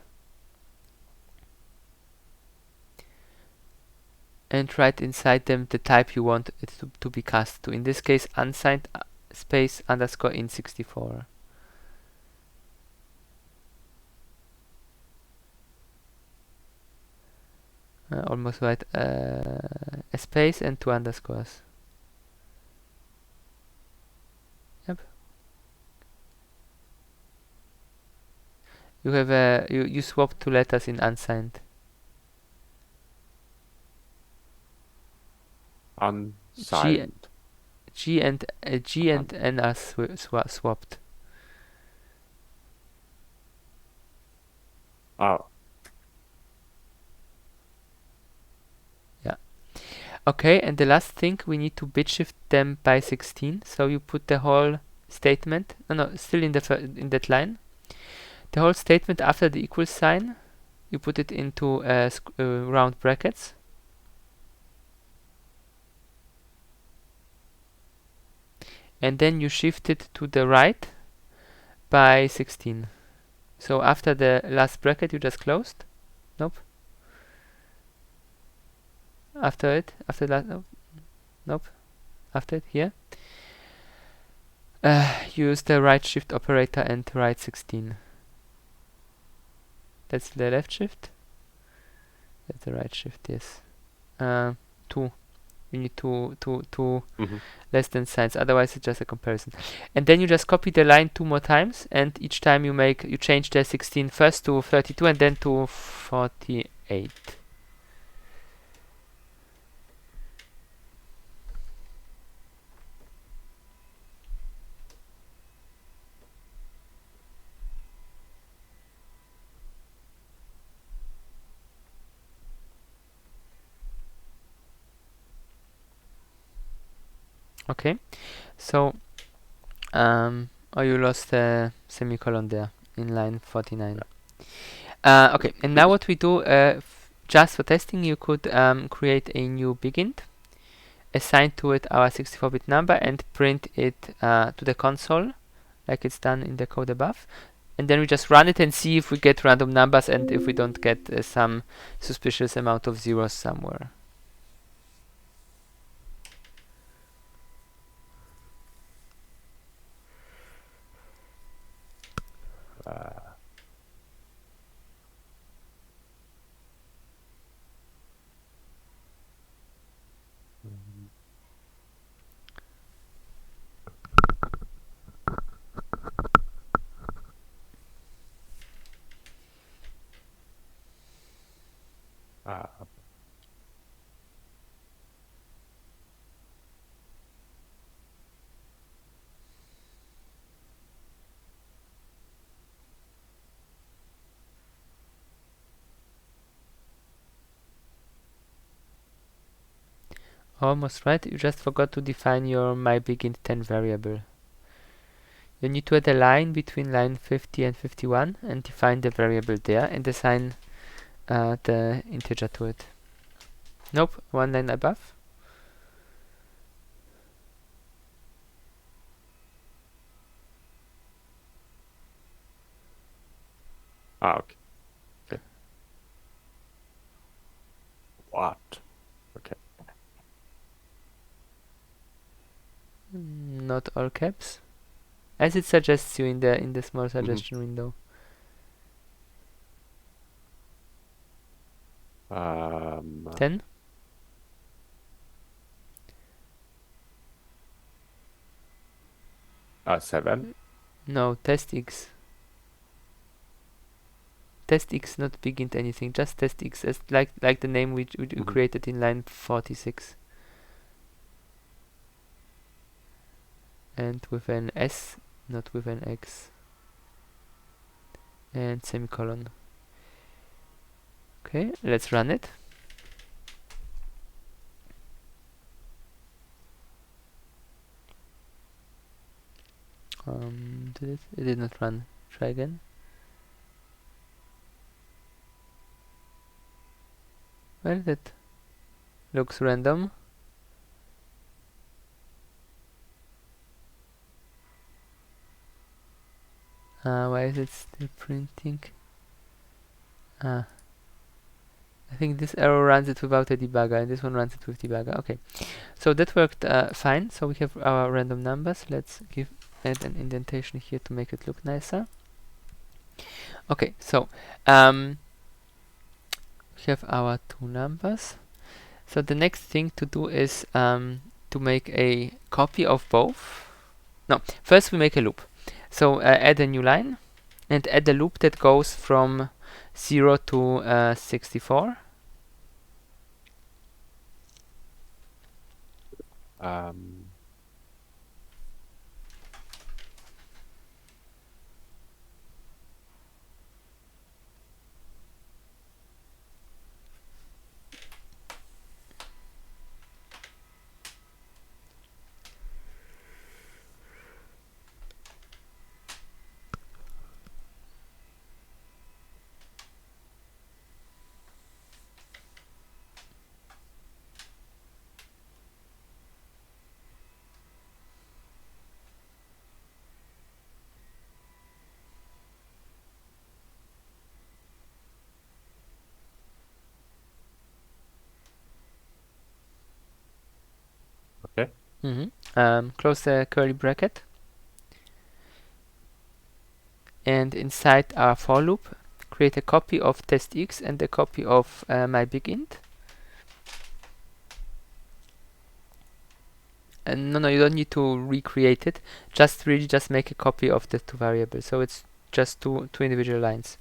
And write inside them the type you want it to be cast to. In this case, unsigned space underscore in 64. Almost right. A space and 2 underscores. Yep. You have you swap 2 letters in unsigned. Unsigned. G and N are swapped. Oh. Yeah. Okay, and the last thing, we need to bit shift them by 16. So you put the whole statement. No, still in that line. The whole statement after the equal sign, you put it into round brackets. And then you shift it to the right by 16. So after the last bracket you just closed. Nope. After that, nope. After it, here. Use the right shift operator and right 16. That's the left shift. That's the right shift, yes. 2. You need two less than signs, otherwise it's just a comparison. And then you just copy the line 2 more times, and each time you change the 16 first to 32 and then to 48. Okay, so you lost a semicolon there in line 49. Okay, and now what we do, just for testing, you could create a new begint, assign to it our 64-bit number, and print it to the console, like it's done in the code above. And then we just run it and see if we get random numbers and if we don't get some suspicious amount of zeros somewhere. Almost right, you just forgot to define your myBegin10 variable. You need to add a line between line 50 and 51 and define the variable there and assign the integer to it. Nope, one line above. Okay. What? Okay. Not all caps, as it suggests you in the small suggestion window. 10. Seven. No, test x. Test x, not begin anything, just test x, as like the name we created in line 46. And with an S, not with an X. And semicolon. Okay, let's run it. It did not run. Try again. Well, that looks random. Why is it still printing? I think this arrow runs it without a debugger, and this one runs it with debugger. Okay, so that worked fine. So we have our random numbers. Let's add an indentation here to make it look nicer. Okay, so we have our two numbers. So the next thing to do is to make a copy of both. No, first we make a loop. So add a new line and add a loop that goes from 0 to 64. Okay. Close the curly bracket. And inside our for loop, create a copy of test x and a copy of myBegint. And no, you don't need to recreate it. Just make a copy of the two variables. So it's just two individual lines.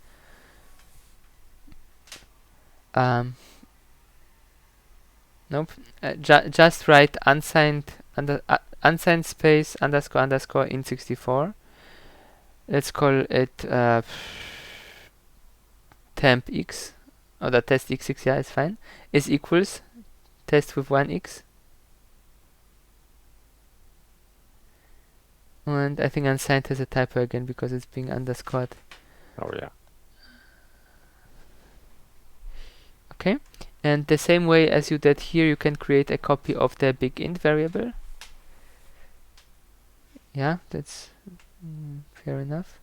Nope. Just write unsigned unsigned space underscore underscore int64. Let's call it temp x, or the test x6, yeah, it's fine, is equals test with 1x. And I think unsigned has a typo again because it's being underscored. Oh yeah. Okay, and the same way as you did here, you can create a copy of the begin variable. Yeah, that's fair enough.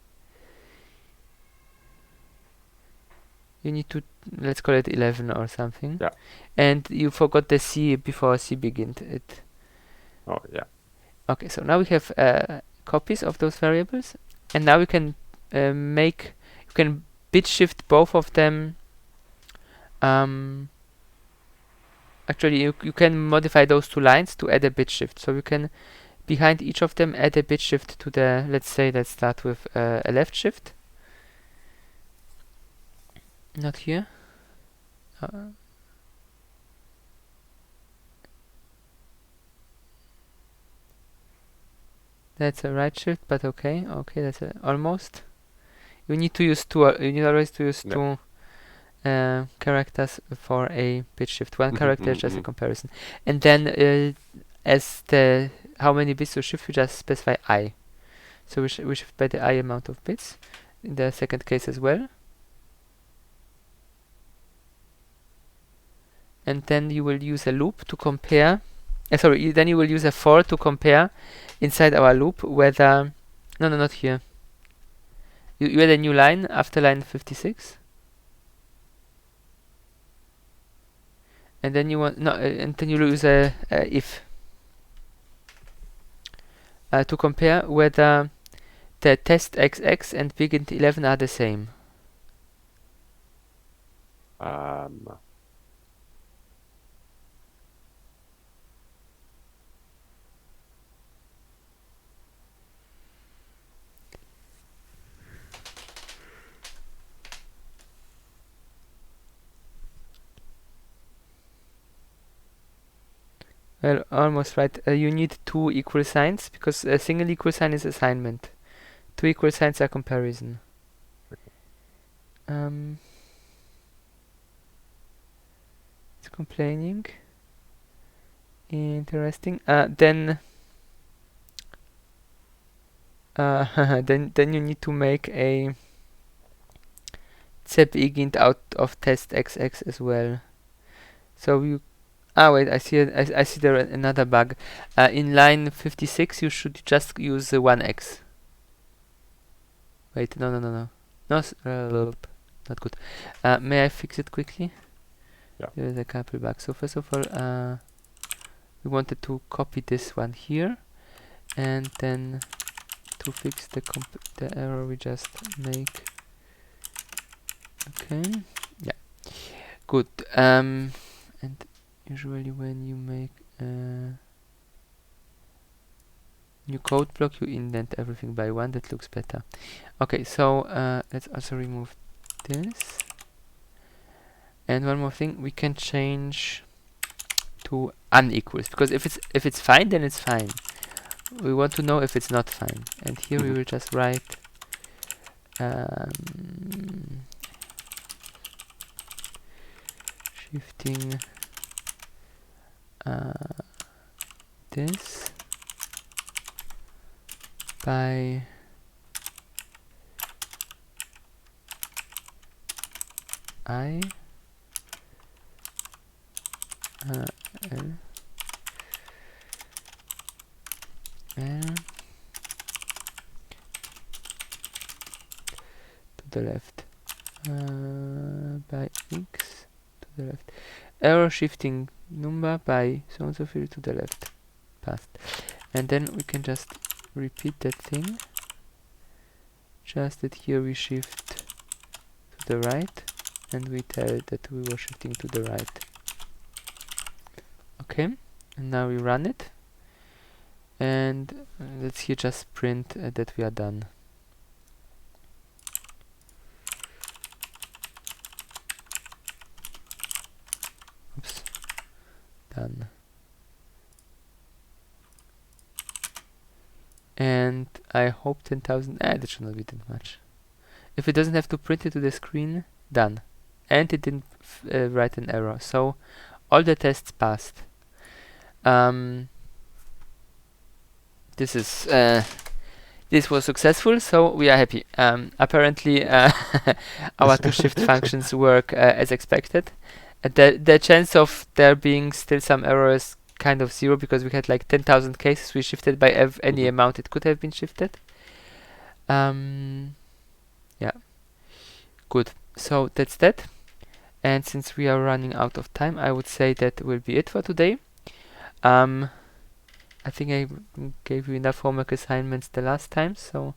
You need to, let's call it 11 or something. Yeah. And you forgot the C before C begin. Oh, yeah. Okay, so now we have copies of those variables, and now we can you can bit shift both of them. Actually, you can modify those two lines to add a bit shift. So you can, behind each of them, add a bit shift to the, let's start with a left shift. Not here. That's a right shift, but okay. Okay, that's almost. You need to use two. You need always to use two characters for a bit shift. One character is just a comparison, and then as the how many bits to shift, we just specify I. So we shift by the I amount of bits. In the second case as well. And then you will use a loop to compare. Sorry, then you will use a for to compare inside our loop whether. No, not here. You add a new line after line 56. And then you want and then you use a if to compare whether the test XX and begin 11 are the same. Well, almost right. You need two equal signs because a single equal sign is assignment. Two equal signs are comparison. It's complaining. Interesting. Then you need to make a zebegint out of test XX as well. So you wait, I see there another bug. In line 56 you should just use 1x. Wait, no, not good. May I fix it quickly? Yeah. There's a couple bugs. So first of all, we wanted to copy this one here, and then to fix the error we just make. Okay, yeah, good. And usually when you make a new code block, you indent everything by 1. That looks better. Okay, so let's also remove this. And one more thing, we can change to unequals, because if it's fine, then it's fine. We want to know if it's not fine, and here we will just write shifting this by I L to the left, by x to the left, arrow shifting number by so and so field to the left, past, and then we can just repeat that thing, just that here we shift to the right and we tell that we were shifting to the right. Okay, and now we run it, and let's here just print that we are done. Oops, done. And I hope 10,000, that should not be that much. If it doesn't have to print it to the screen, done. And it didn't write an error, so all the tests passed. This was successful, so we are happy. Apparently our two shift functions work as expected, The chance of there being still some errors kind of zero, because we had like 10,000 cases we shifted by any Mhm. amount it could have been shifted. Yeah, good. So that's that. And since we are running out of time, I would say that will be it for today. I think I gave you enough homework assignments the last time, so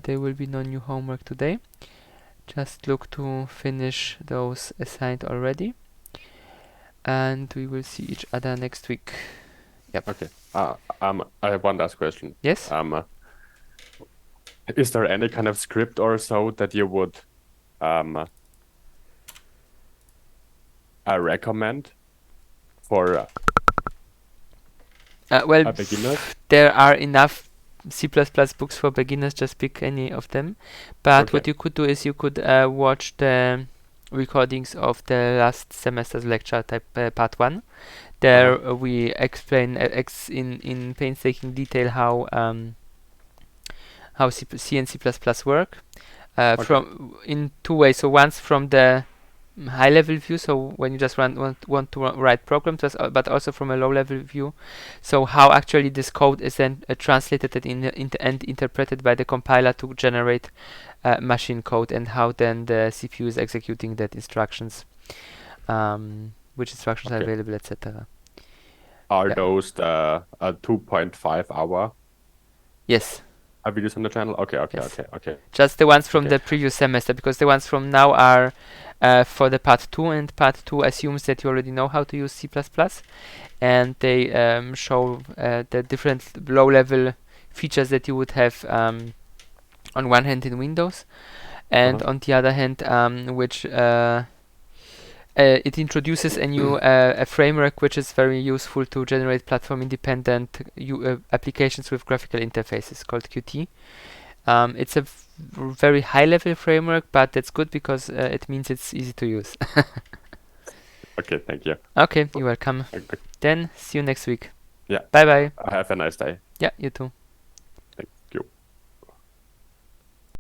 there will be no new homework today. Just look to finish those assigned already, and we will see each other next week. Yep. Okay. I have one last question. Yes? Is there any kind of script or so that you would recommend for Well, a beginner? there are enough C++ books for beginners, just pick any of them. But Okay. what you could do is you could watch the recordings of the last semester's lecture, type part 1. There we explain in painstaking detail how C and C++ work from in two ways. So once from the high level view, so when you just want to write programs, but also from a low level view, so how actually this code is then translated and interpreted by the compiler to generate machine code, and how then the CPU is executing that instructions, which instructions are Okay. available, etc. Are Yeah. those the 2.5 hour Yes, videos on the channel? Okay, Yes. okay. just the ones from Okay. the previous semester, because the ones from now are for the part 2, and part 2 assumes that you already know how to use C++, and they show the different low-level features that you would have on one hand in Windows, and on the other hand, which it introduces a new a framework which is very useful to generate platform-independent applications with graphical interfaces, called Qt. It's a very high-level framework, but that's good because it means it's easy to use. Okay, thank you. Okay, you're welcome. Okay. Then see you next week. Yeah. Bye bye. Have a nice day. Yeah, you too.